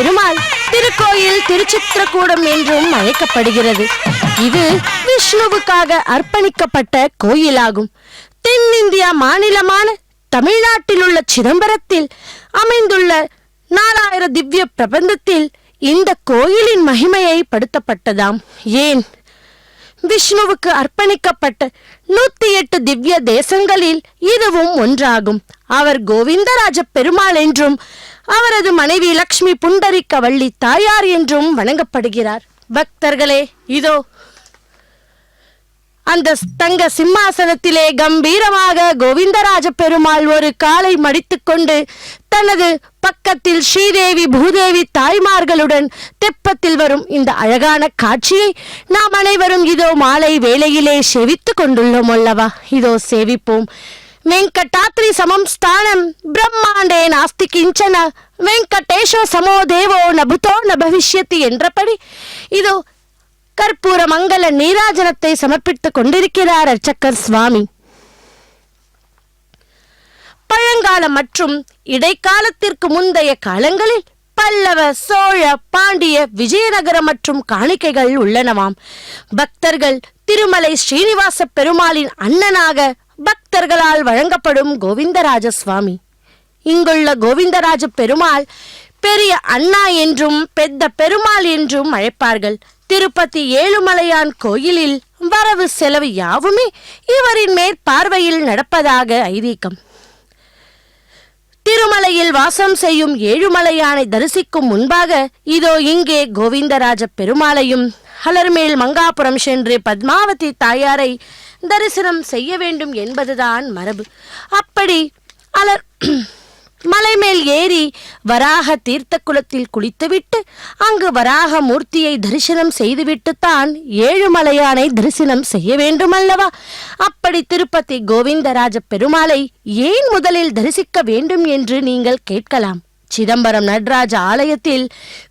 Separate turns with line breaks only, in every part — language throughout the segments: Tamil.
பெருமாள் திருக்கோயில் திருச்சித்திரக்கூடம் என்றும் அழைக்கப்படுகிறது. இது விஷ்ணுவுக்காக அர்ப்பணிக்கப்பட்ட கோயிலாகும். தென்னிந்தியா மாநிலமான தமிழ்நாட்டில் உள்ள சிதம்பரத்தில் அமைந்துள்ள 4000 திவ்ய பிரபந்தத்தில் இந்த கோயிலின் மகிமையை படுத்தப்பட்டதாம். ஏன், விஷ்ணுவுக்கு அர்ப்பணிக்கப்பட்ட 108 திவ்ய தேசங்களில் இதுவும் ஒன்றாகும். அவர் கோவிந்தராஜ பெருமாள் என்றும் அவரது மனைவி லக்ஷ்மி புண்டரிகவள்ளி தாயார் என்றும் வணங்கப்படுகிறார். பக்தர்களே, இதோ அந்த தங்க சிம்மாசனத்திலே கம்பீரமாக கோவிந்தராஜ பெருமாள் ஒரு காலை மடித்துக்கொண்டு தனது பக்கத்தில் ஸ்ரீதேவி பூதேவி தாய்மார்களுடன் தெப்பத்தில் வரும் இந்த அழகான காட்சியை நாம் அனைவரும் இதோ மாலை வேளையிலே சேவித்து கொண்டுள்ளோம் அல்லவா? இதோ சேவிப்போம். வெங்கடாத்ரி சமம் ஸ்தானம் பிரம்மாண்டே நாஸ்தி கிஞ்சன வெங்கடேஷோ சமோ தேவோ நபுதோ ந பவிஷ்யதி என்றபடி இதோ கற்பூர மங்கள நீராஜனத்தை சமர்ப்பித்துக் கொண்டிருக்கிறார் அர்ச்சகர் சுவாமி. பழங்காலம் மற்றும் இடைக்காலத்திற்கு முந்தைய காலங்களில் பல்லவ, சோழ, பாண்டிய, விஜயநகர மற்றும் காணிக்கைகள் உள்ளனவாம். பக்தர்கள் திருமலை ஸ்ரீனிவாச பெருமாளின் அண்ணனாக பக்தர்களால் வழங்கப்படும் கோவிந்தராஜ சுவாமி. இங்குள்ள கோவிந்தராஜ பெருமாள் பெரிய அண்ணா என்றும் பெத்த பெருமாள் என்றும் அழைப்பார்கள். திருப்பதி ஏழுமலையான் கோயிலில் வரவு செலவு யாவுமே இவரின் மேற்பார்வையில் நடப்பதாக ஐதீகம். திருமலையில் வாசம் செய்யும் ஏழுமலையானை தரிசிக்கும் முன்பாக இதோ இங்கே கோவிந்தராஜ பெருமாளையும் அலர்மேல் மங்காபுரம் சென்று பத்மாவதி தாயாரை தரிசனம் செய்ய வேண்டும் என்பதுதான் மரபு. அப்படி மலை மேல் ஏறி வராக தீர்த்த குளத்தில் குளித்துவிட்டு அங்கு வராக மூர்த்தியை தரிசனம் செய்துவிட்டுத்தான் ஏழுமலையானை தரிசனம் செய்ய வேண்டும் அல்லவா? அப்படி திருப்பதி கோவிந்தராஜ பெருமாளை ஏன் முதலில் தரிசிக்க வேண்டும் என்று நீங்கள் கேட்கலாம். சிதம்பரம் நடராஜ ஆலயத்தில்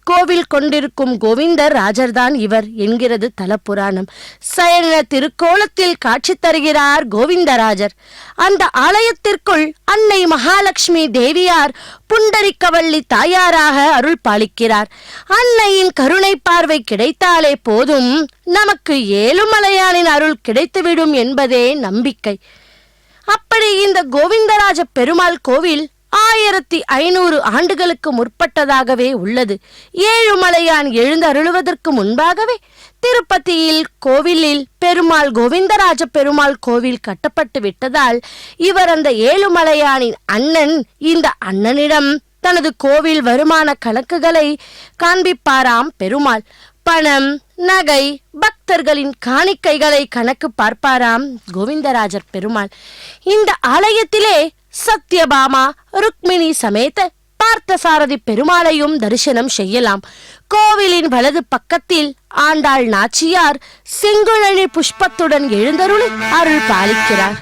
கோவில் கொண்டிருக்கும் கோவிந்தர் ராஜர்தான் இவர் என்கிறது தலப்புராணம். சயன திருக்கோலத்தில் காட்சி தருகிறார் கோவிந்தராஜர். அந்த ஆலயத்திற்குள் அன்னை மகாலட்சுமி தேவியார் புண்டரிகவள்ளி தாயாராக அருள் பாலிக்கிறார். அன்னையின் கருணை பார்வை கிடைத்தாலே போதும் நமக்கு ஏழுமலையானின் அருள் கிடைத்துவிடும் என்பதே நம்பிக்கை. அப்படி இந்த கோவிந்தராஜ பெருமாள் கோவில் 1500 ஆண்டுகளுக்கு முற்பட்டதாகவே உள்ளது. ஏழுமலையான் எழுந்தருளுவதற்கு முன்பாகவே திருப்பதியில் கோவிலில் பெருமாள் கோவிந்தராஜ பெருமாள் கோவில் கட்டப்பட்டு விட்டதால் இவர் அந்த ஏழுமலையானின் அண்ணன். இந்த அண்ணனிடம் தனது கோவில் வருமான கணக்குகளை காண்பிப்பாராம் பெருமாள். பணம், நகை, பக்தர்களின் காணிக்கைகளை கணக்கு பார்ப்பாராம் கோவிந்தராஜர் பெருமாள். இந்த ஆலயத்திலே சத்யபாமா, ருக்மிணி சமேத பார்த்தசாரதி பெருமாளையும் தரிசனம் செய்யலாம். கோவிலின் வலது பக்கத்தில் ஆண்டாள் நாச்சியார் செங்குழலி புஷ்பத்துடன் எழுந்தருளி அருள் பாலிக்கிறார்.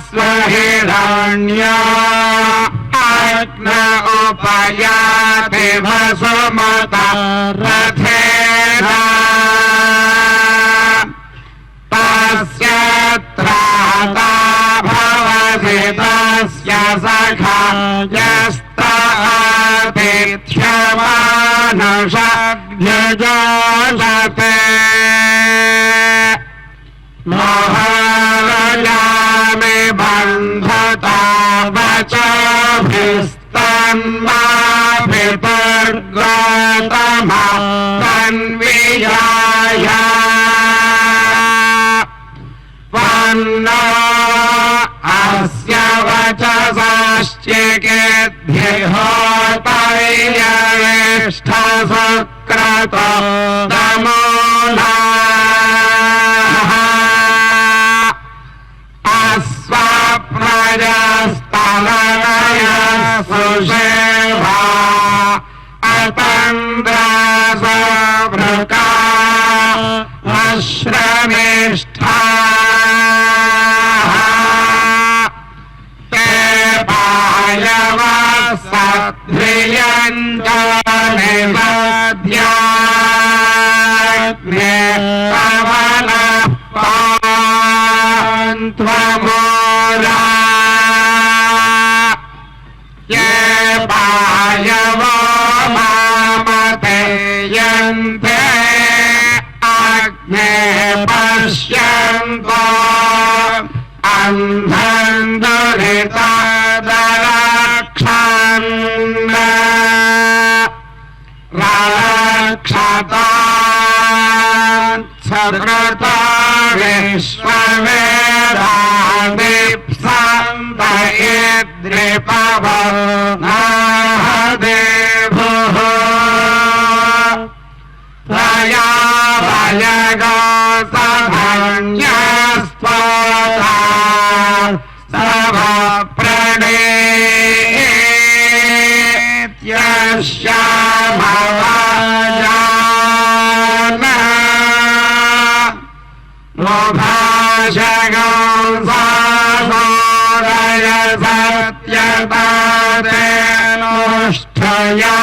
स्वहिरण्या अग्न उपयाति भस्मता रथेन तस्य त्राता भवति तस्य सखा यस्तातिथ्यमानुषभ्यजाते महाराजामि बन्धता वचभिस्तन्माभितर्गतमा तन्विजाय वन्नो अस्य वचसाश्चिकेद्भिहोतैर्यवेष्ठसक्रतो नमो नमः राजस्तनय सुषेभा अतन्द्रसभृका अश्रमिष्ठा ते पायवः सद्रियञ्जनिमध्याग्ने पवनः पान्त्वमोरा ये पायवो मामते यन्ते अग्ने पश्यन्तो अन्धन् दुरितादरक्षन् रक्षतान् सकृता विश्ववेदानिप्सन्त इद्रिपवनाः देवुः त्वया भयगो सधन्यस्त्वता सभप्रणेत्यस्य भवजान मुभाषगो सासोदय सत्यतादेनुष्ठया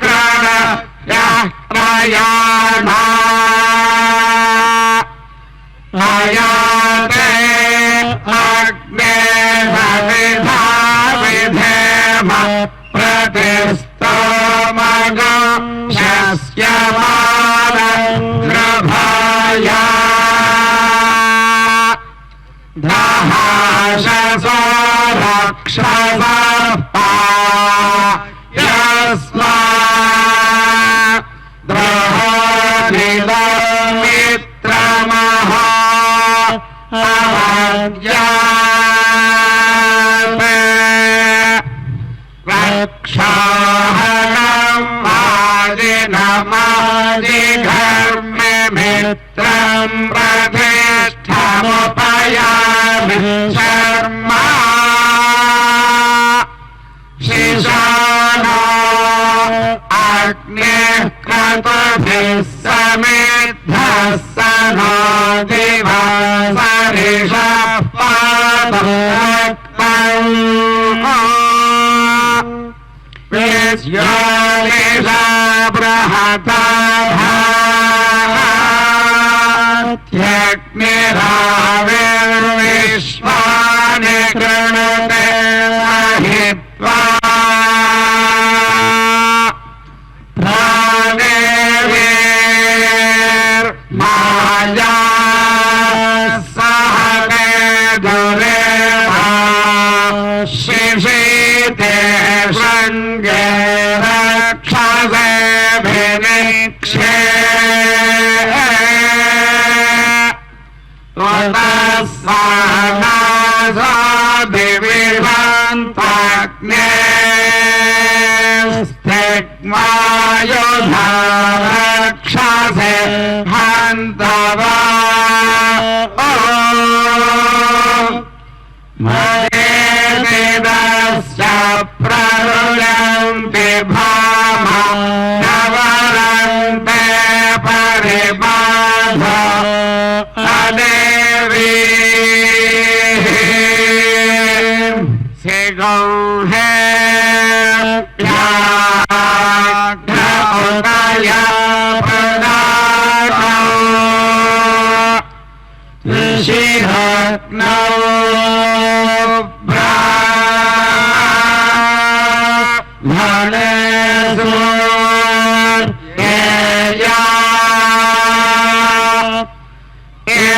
क्रणयः प्रयाणा अयाते अग्ने सविधा विधेम प्रतिस्तोमगो शस्यमानगृभाया दहाशसो रक्षसः पायस्मा द्रोहोनिदमित्रमहा अवद्याते रक्षाहनम् आदिनमादिघर्मे मित्रम् प्रतिष्ठमुपयामि शर्मा शिशानो अग्निः क्रतुभिः समेद्धः सनो दिवा सरिषः पादरक्तम् विज्योतिषा बृहता भात्यग्निराविर्विश्वानि कृणुते महित्वा प्राणेर्माया सहने दुरेधा शिशीते शृङ्गे रक्षसे भिनिक्षे त्वतस्वानासादिविभन्ताग्ने स्थिग्मायुधा रक्षसे हन्तवा मदेदस्य प्ररुयन्ति भामा नवरन्ते परिबाध अदेवी सिगौहे व्याघ्र उदय प्रदानौ ऋषिरत्नौ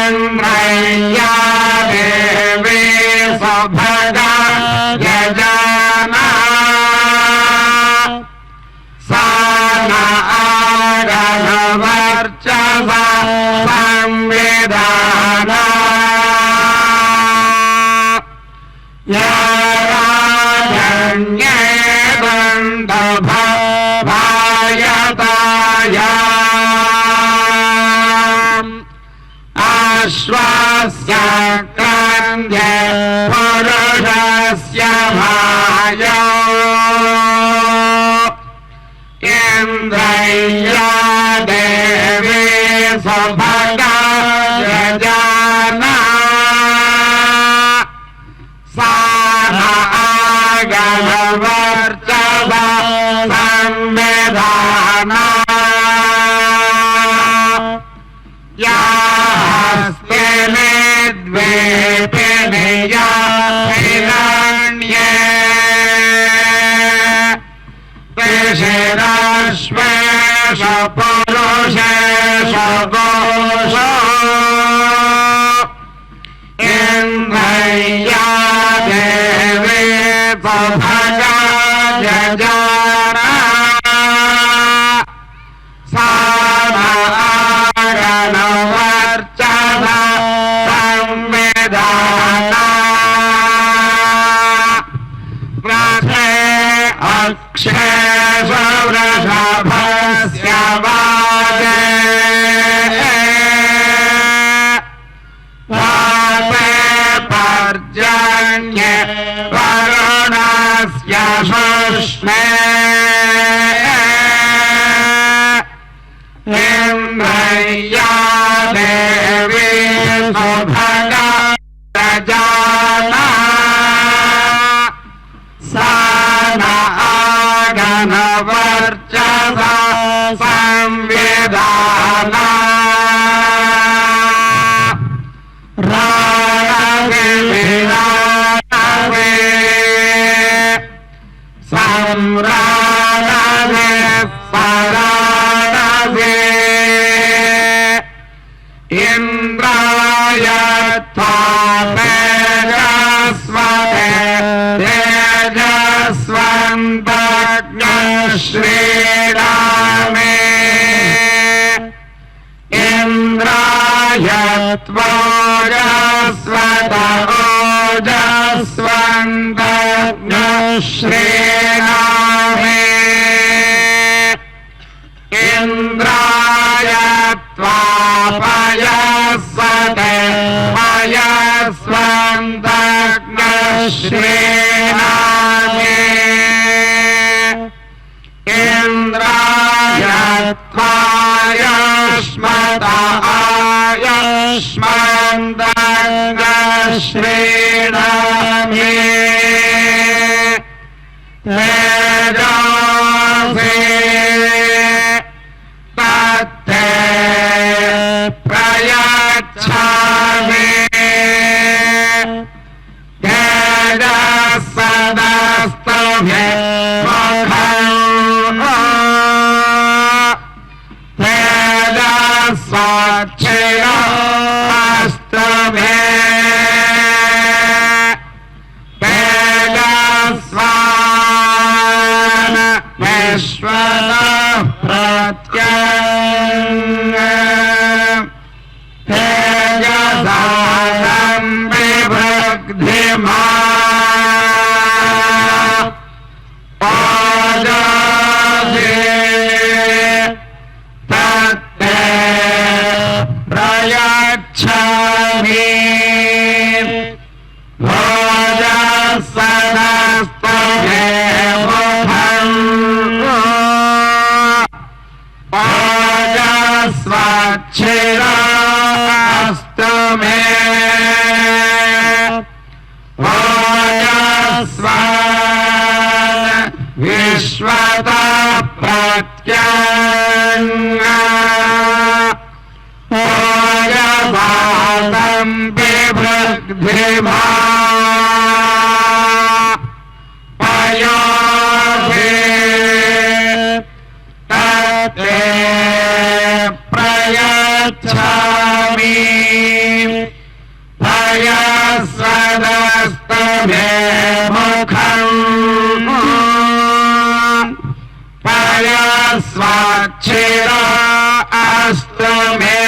इंद्रय्या देवी सभगा यजना साना आगनवर्चसा संविधाना याराजन्ये दण्डभायताया आश्वास्य क्रन्द्ये पुरुषा भायो इन्द्रय्या देवी सुभगा यजना सागरवर्चसा संविधाना यास्ते द्वीपिनिया हिरण्ये ऋषिरश्वेष पुरुषेष गोष इन्द्रय्या देवी सुभगा यजना सागरवर्चसा संविधाना रथे अक्षेष वृषभस्य वाजे वाते पर्जन्ये वरुणस्य शुष्णे इन्द्रय्या देवी सुभगा यजना सागरवर्चसा संविधाना राणवे सम्राणवे पराणवे इन्द्राय तेजस्वते तेजस्वन्तश्रीरामे इन्द्राय त्वोजस्वत ओजस्वन्तश्रीरामे इन्द्राय त्वापयस्वते पयस्वन्तश्रीरामे इन्द्राय त्वायष्मत आयष्मन्तश्रीरामे तेजसे तत्ते प्रयच्छामि तेजस्सदस्तभे मुखम् तेजस्वच्छिरस्तभे तेजस्वान् विश्वतः प्रत्यङ्ग तेजसानं बिभ्रद्धिमा ओजसे तत्ते प्रयच्छामि ओजस्सदस्तभे मुखम् ओजस्वच्छिरस्तु मे ओजस्वान् विश्वतः प्रत्यङ्ग ओजसानं बिभ्रद्धिमा पयोधि तत्ते प्रयच्छामि पयस्वदस्तभे मुखम् पयस्वच्छिरस्तु मे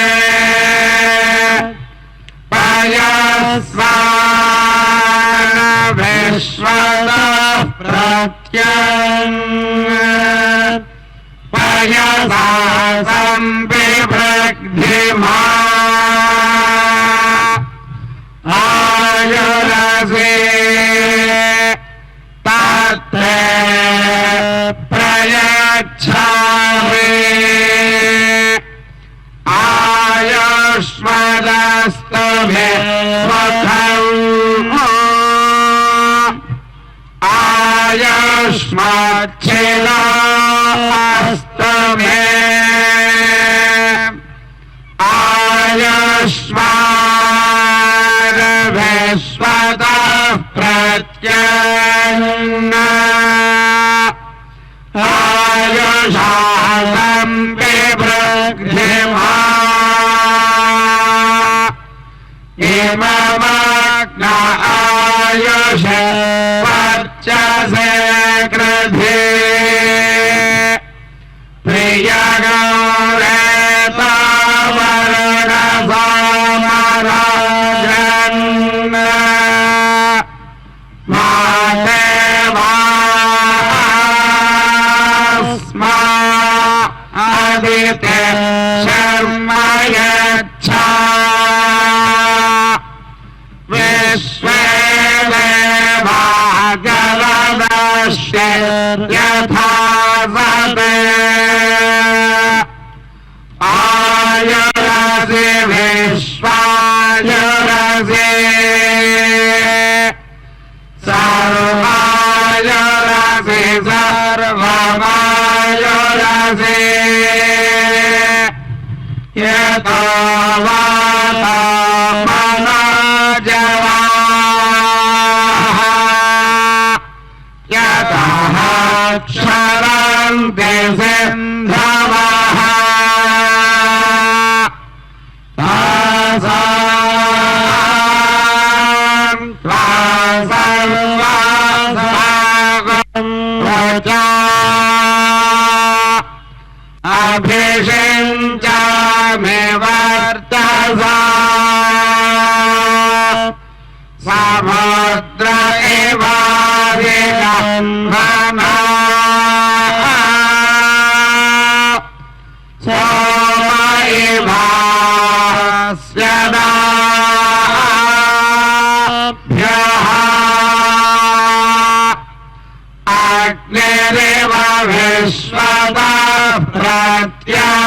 पयस्वान् विश्वतः प्रत्यङ्ग पयसां बिभ्रद्धिमा आयुरसे स्मच्छिलास्तु मे आयुष्मान विश्वतः प्रत्यन्न आयुषासं बिभृद्धिमा इममग्न आयुष वर्चसे कृधे प्रियगौरेतावरणसामराजन् माते स्मा आदिते शर्मा यच्छा विश्वे देवागवदश्य यथा वदे आयुरसि विश्वायुरसि सर्वायुरसि सर्वमायुरसि यतो वाता मनोजवाः यतः क्षरन्ति सिन्धवः तासां त्वा सर्वासागं व्रजा अभिषिञ्चामि वर्तसा समुद्र इवादिगम्भना सोम इवास्य दाभ्यः अग्निरिव विश्वतः प्रत्यन्न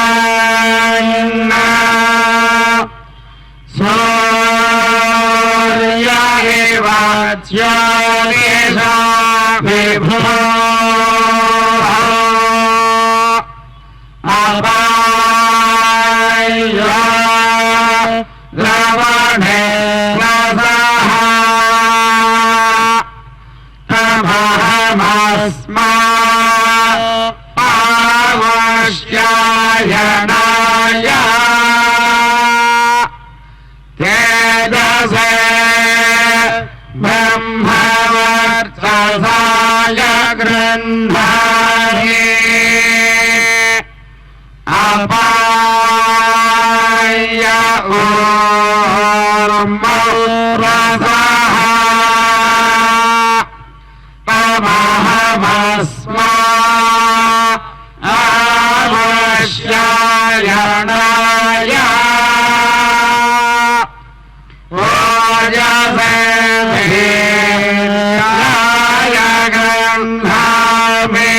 सूर्य इव ज्योतिषा विभुः अपाय्य द्रवणे रसः तमहमस्मा आवश्यायणाय तेजसे ब्रह्मवर्चसाय गृह्णामि अपाय ऊर्मौरसः तमहमस्मा आवश्यायणाय ओजसे दीर्घाय गृह्णामि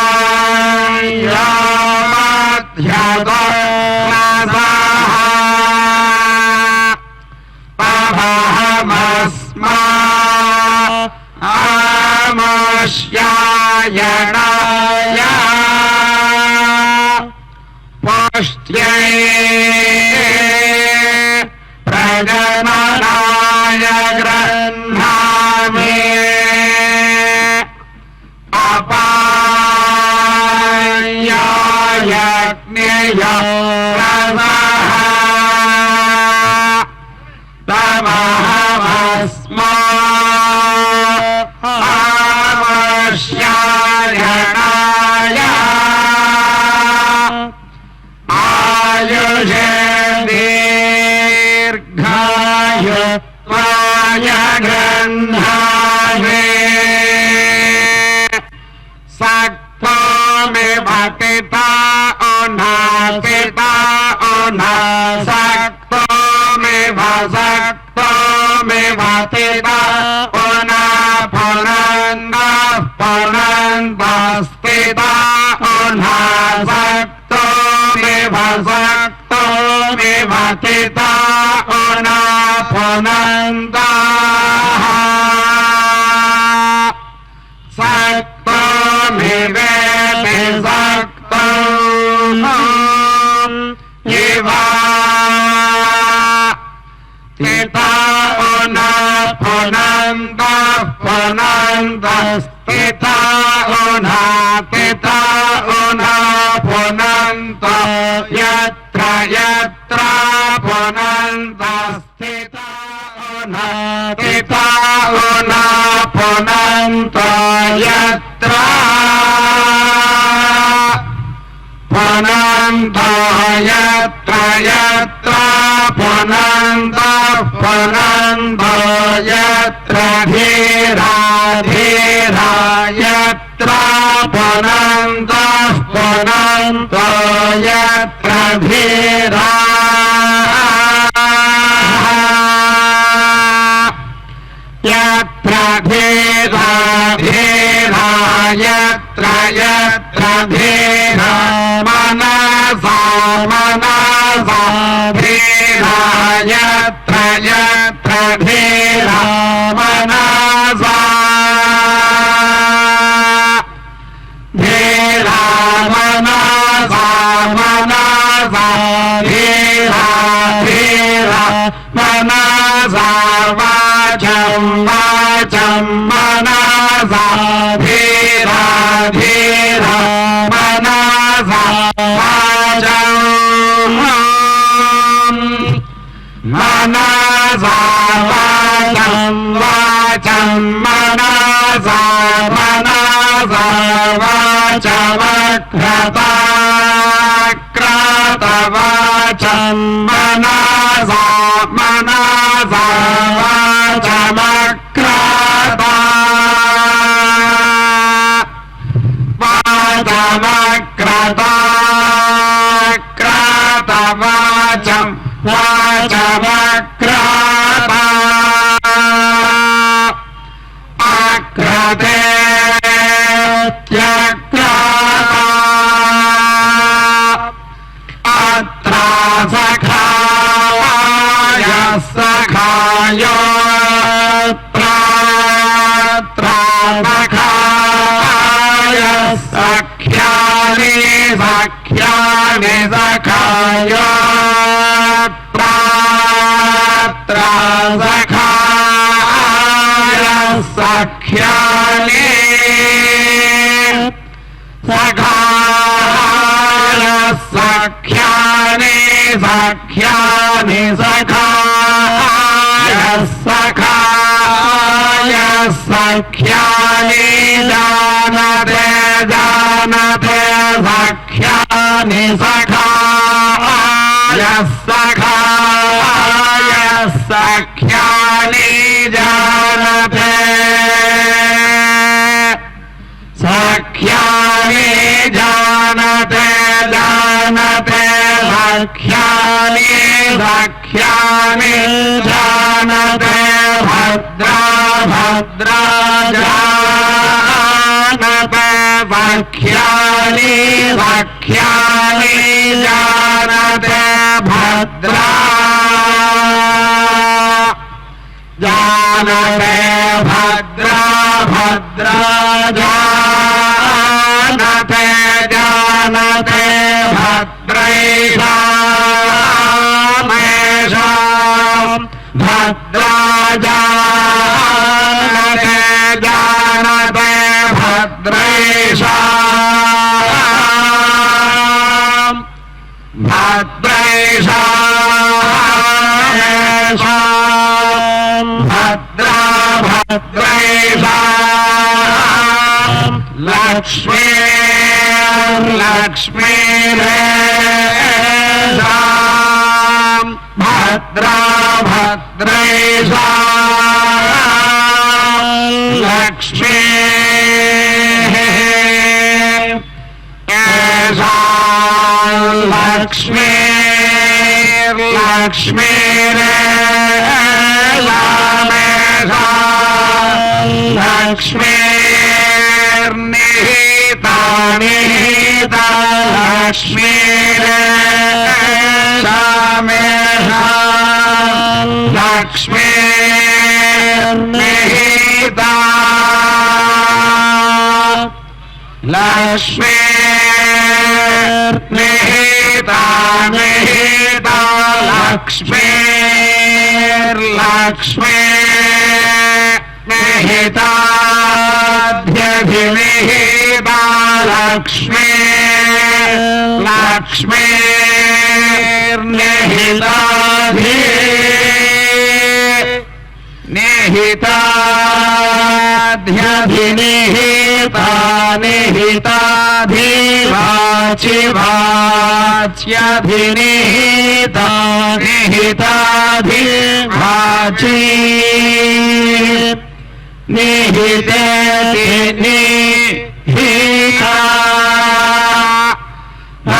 अपाय मध्यतो रसः तमहमस्मा आमश्यायणाय पुष्ट्यै प्रजननाय गृह्णामि अपायज्ञेय रसः तमहमस्मा आवश्यायणाय आयुषे दीर्घायुत्वाय गृह्णामि सक्तोमिव पिता अनासिता अनासक्तोमिव सक्तोमिव पिता अनाफलन्दः फलन्दस्थिता अनासक्तोमिव सक्तोमिव पिता अनाफलन्दः स्थिता उना पुनन्त पुनन्त स्थिता उना पुनन्त यत्र यत्र पुनन्त स्थिता उना पुनन्त यत्र पुनन्त यत्र यत्र पुनन्त पुनन्त यत्र धीरा धीरा यत्र पुनन्त पुनन्त यत्र धीरा यत्र धीरा धीरा यत्र यत्र धीरा मनसा मनसा धीरा यत्र यत्र धीरा मनसा धीरा मनसा मनसा धीरा धीरा मनसा वाचं वाचं मनसा धीरा धीरा मनसा वाचं मनसा वाचं वाचं मनसा मनसा वाचमक्रता क्रत वाचं मनसा मनसा वाचमक्रता वाचमक्रता क्रत वाचं वाचमक्रता अक्रते त्यक्रता अत्र सखाय सखाय त्र सखाय सख्यानि सख्यानि सखाय त्र सखाय सख्यानि सखाय सख्यानि सख्यानि सखाय सखाय सख्यानि जानते जानते सख्यानि सखाय सखाय सख्यानि जानते सख्यानि जानते जानते सख्यानि सख्यानि जानते भद्रा भद्रा जानते सख्यानि सख्यानि जानते भद्रा जानते भद्रा भद्रा जानते जानते भद्रैषामेषां भद्रा जानते जानते भद्रैषां भद्रैषामेषां भद्रा भद्रैषां लक्ष्मी लक्ष्मीरेषां भद्रा भद्रैषां लक्ष्मी लक्ष्मी लक्ष्मीरेषामेषां लक्ष्मीर्निहिता निहिता लक्ष्मीरेषामेषां लक्ष्मीर्निहिता लक्ष्मीर्निहिता निहिता लक्ष्मीर्निहिता लक्ष्मे निहिताध्यभिनिहिता लक्ष्मे लक्ष्मेर्निहिताधि निहिताध्यभिनिहिता निहिताधिवाचि वाच्यभिनिहिता निहिताधिवाचि निहितेति निहिता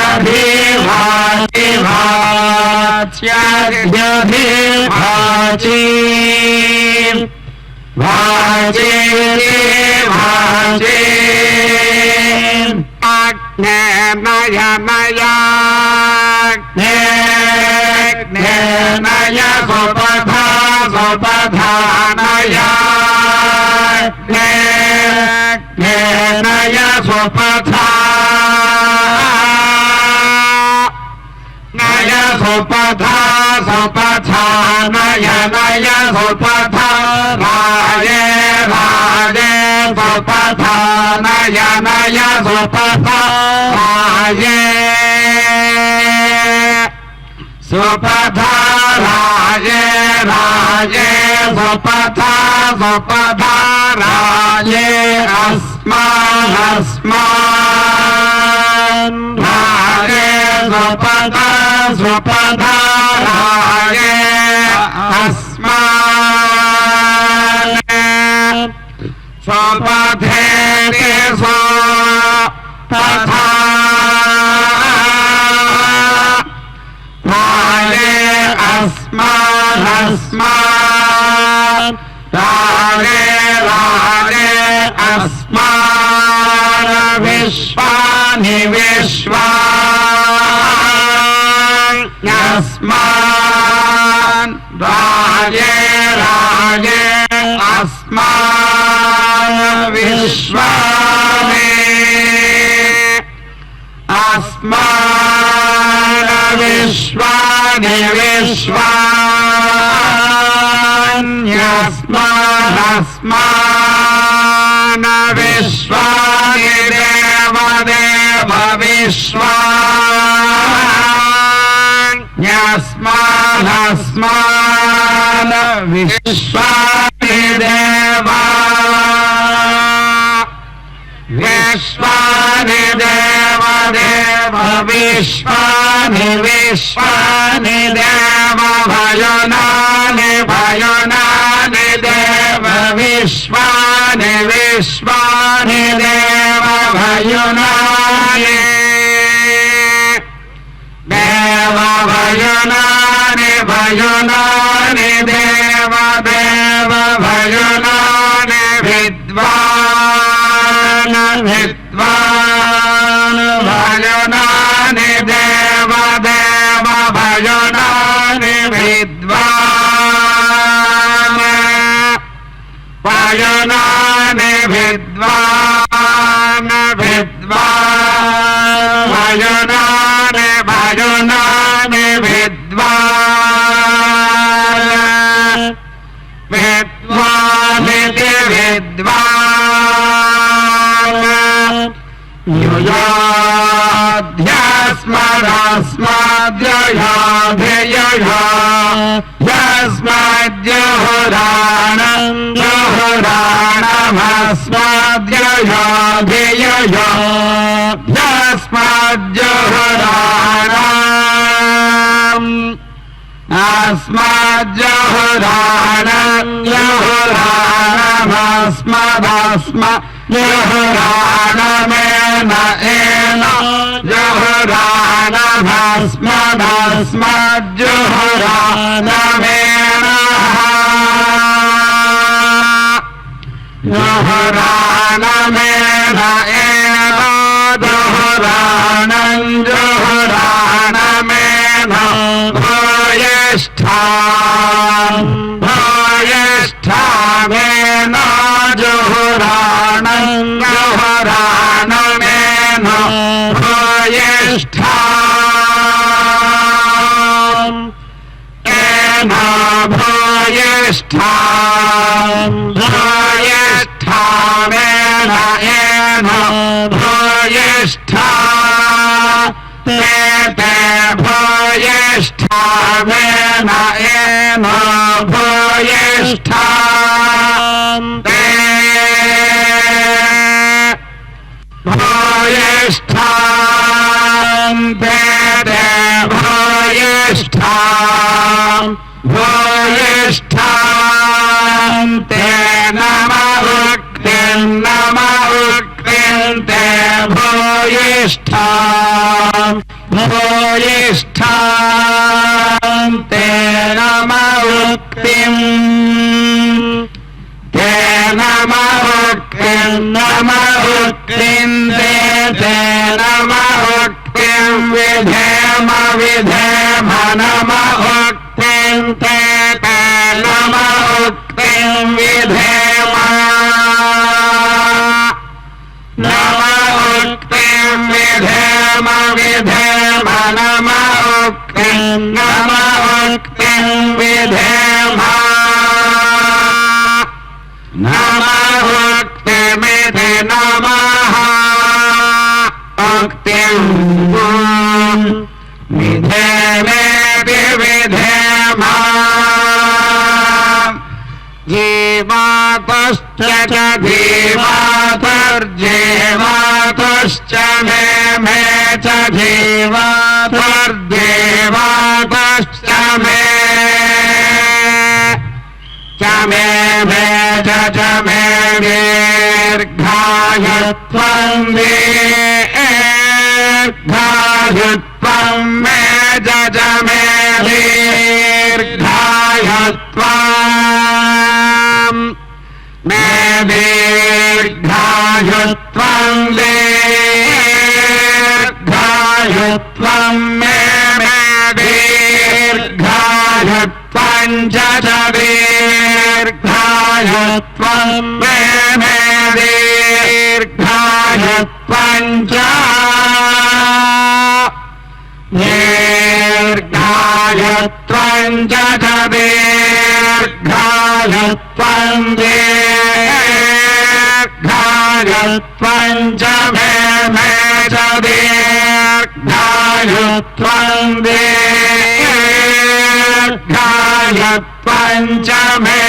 अधिवाचि वाच्याध्यधिवाचि वाचेति वाचे अग्ने नय नयाग्ने नय सुपथा सुपथा नयाग्ने नय सुपथा नय सुपथा सुपथा नय नय सुपथा राजे राजे सुपथा नय नय सुपथा राजे सुपथा राजे राजे सुपथा सुपथा राजे अस्मान् अस्मान् राजे सुपथा सुपथा राजे अस्मान् स्वपथेति स्वपथा राजे अस्मान् अस्मान् राजे राजे अस्मान् विश्वानि विश्वानि अस्मान् राजे राजे अस्मान् विश्वानि अस्मान् विश्वानि विश्वान्यस्मान् अस्मान् विश्वानि देवदेव विश्वान्यस्मान् अस्मान् विश्वानि देवा विश्वानि देवदेव विश्वानि विश्वानि देव भजनानि भजनानि देव विश्वानि विश्वानि देव भजनानि देव भजनानि भजनानि देव देव भजनानि विद्वान् विद्वान् भजनानि देव देव भजनानि विद्वान् भजनानि विद्वान् विद्वान् भजनानि भजनानि विद्वान् विद्वानिति विद्वान् युयाध्यास्मदास्मद्ययाधियया यस्मद्युहुराणम् जुहुराणमस्मद्ययाधियया यस्मद्युहुराणम् अस्मद्युहुराणम् जुहुराणमस्मदास्म जुहुराणमेन एन जुहुराणमस्मदास्मज्जुहुराणमेन जुहुराणमेन एन जुहुराणम् जुहुराणमेन भूयिष्ठामेन जुहुराणम् जुहुराणमेन भूयिष्ठाम् एन भूयिष्ठ भूयिष्ठामेन येन भूयिष्ठा ते ते भूयिष्ठामेन येन भूयिष्ठा ते भूयिष्ठान्ते ते भूयिष्ठान्ते नमोक्तिन्ते भूयिष्ठान्ते नमोक्तिम् ते नमोक्तिन्ते ते नमोक्तिं विधेम नमोक्तिन्ते ते नमोक्तिं विधेम नमोक्तिं विधेम नमोक्तिं विधेम नमोक्तिमिति नमः उक्तिम् विधेमेति विधेम जीवातश्च च जीवातर्जीवातश्च मे च जीवातर्देवातश्च मे च मे च मे दीर्घायुत्वं दीर्घायुत्वं मे च मे दीर्घायुत्वं मे दीर्घायुत्वं दीर्घायुत्वं मे दीर्घायुत्वं च दीर्घायुत्वं मे दीर्घायुत्वं च दीर्घायुत्वं च दीर्घायुत्वं दीर्घायुत्वं च मे च दीर्घायुत्वं दीर्घायुत्वं च मे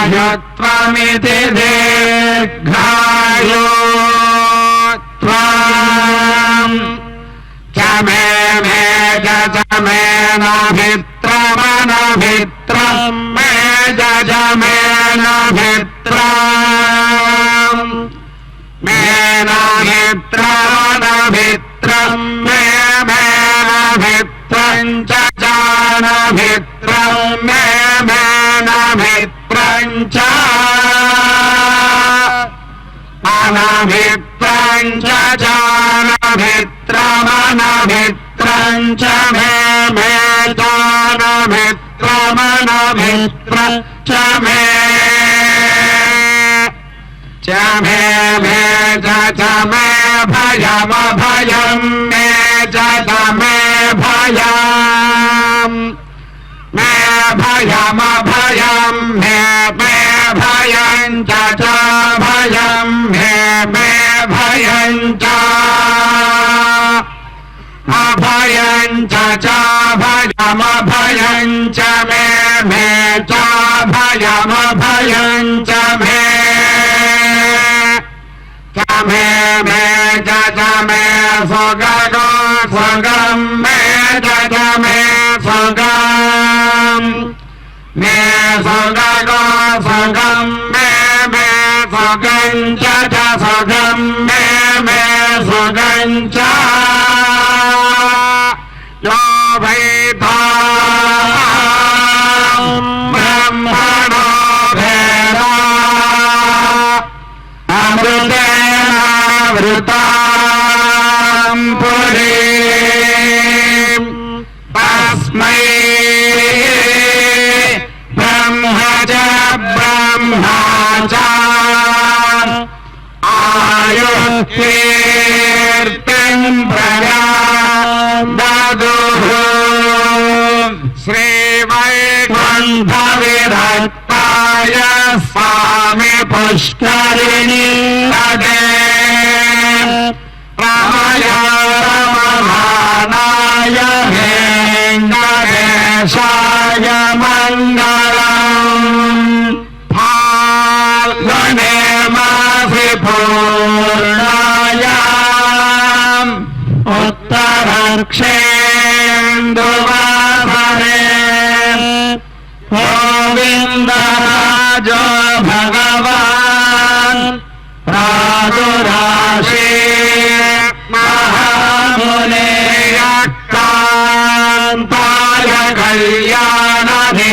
दीर्घायुत्वमिति दीर्घायुत्वं च मे च मे नभित्रमनभित्रं मे च मे नभित्रं मे नभित्रमनभित्रं मे नभित्रं च जानभित्रं मे नभित्रं च अनभित्रं च जानभित्रमनभित्रं च मे जानभित्रमनभित्रं च मे च मे भयमभयं मे च मे भयम् मे भयमभयं मे भयं च भयं मे भयं च अभयं च भयमभयं च मे च भयमभयं च मे च मे सुगगो सुगं मे च मे सुगं मे सुगगो सुगं मे सुगं च सुगं मे सुगं च यो वैधा ब्रह्मणो भेदा अमृतेनावृतां पुरीं तस्मै ब्रह्मा च आयुर्कीर्तिं प्रयादुः स्वामी पुष्करिणी तटे रामाय रमधानाय वेङ्कटेशाय मङ्गलम् फाल्गुने मासि पूर्णायाम् उत्तरक्षेन्दुवासरे गोविन्दराजो भगवान् प्रादुराशे महामुनेयकान्ताय कल्याणनिधये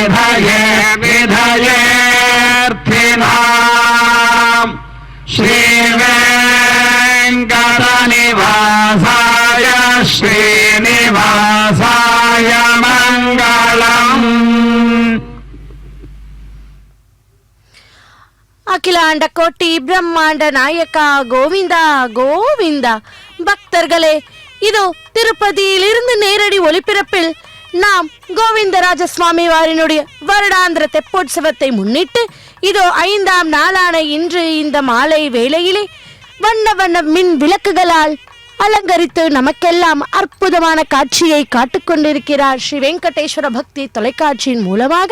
निधयेऽर्थिनाम् श्रीवेङ्कटनिवासाय श्रीनिवासाय मङ्गलम्.
அகிலாண்ட கோட்டி பிரம்மாண்ட நாயக்கா கோவிந்தா கோவிந்தா. பக்தர்களே, இதோ திருப்பதியிலிருந்து நேரடி ஒளிபரப்பில் நாம் கோவிந்தராஜ சுவாமி வாரினுடைய வருடாந்திர தெப்போற்சவத்தை முன்னிட்டு இதோ 5ஆம் நாளான இன்று இந்த மாலை வேளையிலே வண்ண வண்ண மின் விளக்குகளால் அலங்கரித்து நமக்கெல்லாம் அற்புதமான காட்சியை காட்டிக்கொண்டிருக்கிறார் ஸ்ரீ வெங்கடேஸ்வர பக்தி தொலைக்காட்சியின் மூலமாக.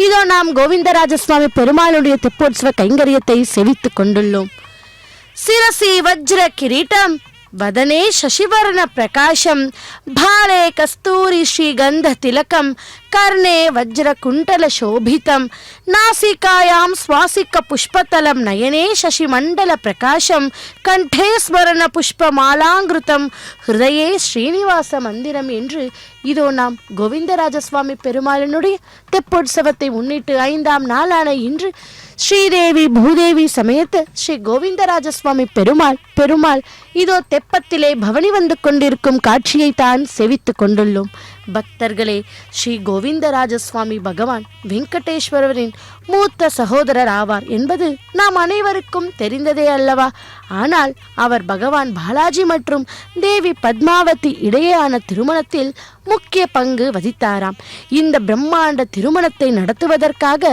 இதோ நாம் கோவிந்தராஜ சுவாமி பெருமாளுடைய தெப்போற்சவ கைங்கரியத்தை செவித்துக் கொண்டுள்ளோம். சிரசி வஜ்ர கிரீட்டம், வதனே சசிவர்ண பிரகாசம், பாலே கஸ்தூரி ஸ்ரீகந்த திலகம், கர்ணே வஜ்ர குண்டல சோபிதம், நாசிகாயாம் சுவாசிக்க புஷ்பதலம், நயனே சசி மண்டல பிரகாசம், கண்டே ஸ்வர்ண புஷ்ப மாலாங்கிருதம், ஹிருதயே ஸ்ரீனிவாச மந்திரம் என்று இதோ நாம் கோவிந்தராஜ சுவாமி பெருமாளினுடைய தெப்போற்சவத்தை முன்னிட்டு 5ஆம் நாளான இன்று ஸ்ரீதேவி பூதேவி சமேத ஸ்ரீ கோவிந்தராஜ சுவாமி பெருமாள் இதோ தெப்பத்திலே பவனி வந்து கொண்டிருக்கும் காட்சியை தான் செவித்துக் கொண்டுள்ளோம். பக்தர்களே, ஸ்ரீ கோவிந்தராஜ சுவாமி பகவான் வெங்கடேஸ்வரரின் மூத்த சகோதரர் ஆவார் என்பது நாம் அனைவருக்கும் தெரிந்ததே அல்லவா? ஆனால் அவர் பகவான் பாலாஜி மற்றும் தேவி பத்மாவதி இடையேயான திருமணத்தில் முக்கிய பங்கு வகித்தாராம். இந்த பிரம்மாண்ட திருமணத்தை நடத்துவதற்காக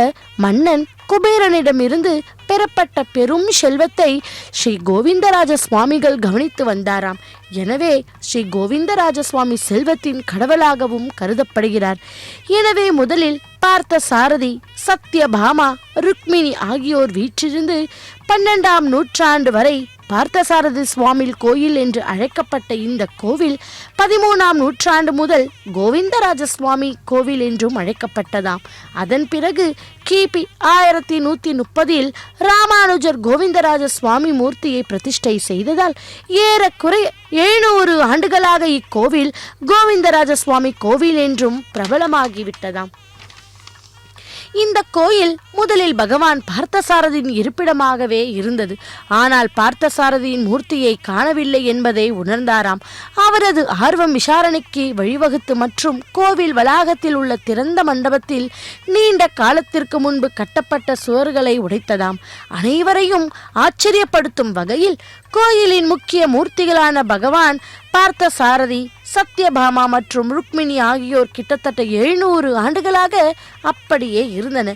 மன்னன் குபேரனிடமிருந்து பெறப்பட்ட பெரும் செல்வத்தை ஸ்ரீ கோவிந்தராஜ சுவாமிகள் கவனித்து வந்தாராம். எனவே ஸ்ரீ கோவிந்தராஜ சுவாமி செல்வத்தின் கடவுளாகவும் கருதப்படுகிறார். எனவே முதலில் பார்த்த சாரதி, சத்யபாமா, ருக்மிணி ஆகியோர் வீற்றிருந்து 12ஆம் நூற்றாண்டு வரை பார்த்தசாரதி சுவாமி கோயில் என்று அழைக்கப்பட்ட இந்த கோவில் 13ஆம் நூற்றாண்டு முதல் கோவிந்தராஜ சுவாமி கோவில் என்றும் அழைக்கப்பட்டதாம். அதன் பிறகு கிபி 1130இல் ராமானுஜர் கோவிந்தராஜ சுவாமி மூர்த்தியை பிரதிஷ்டை செய்ததால் ஏறக்குறைய 700 ஆண்டுகளாக இக்கோவில் கோவிந்தராஜ சுவாமி கோவில் என்றும் பிரபலமாகிவிட்டதாம். இந்த கோயில் முதலில் பகவான் பார்த்தசாரதியின் இருப்பிடமாகவே இருந்தது. ஆனால் பார்த்தசாரதியின் மூர்த்தியை காணவில்லை என்பதை உணர்ந்தாராம். அவரது ஆர்வம் விசாரணைக்கு வழிவகுத்து மற்றும் கோவில் வளாகத்தில் உள்ள திறந்த மண்டபத்தில் நீண்ட காலத்திற்கு முன்பு கட்டப்பட்ட சுவர்களை உடைத்ததாம். அனைவரையும் ஆச்சரியப்படுத்தும் வகையில் கோயிலின் முக்கிய மூர்த்திகளான பகவான் பார்த்தசாரதி, சத்யபாமா மற்றும் ருக்மிணி ஆகியோர் கிட்டத்தட்ட 700 ஆண்டுகளாக அப்படியே இருந்தன.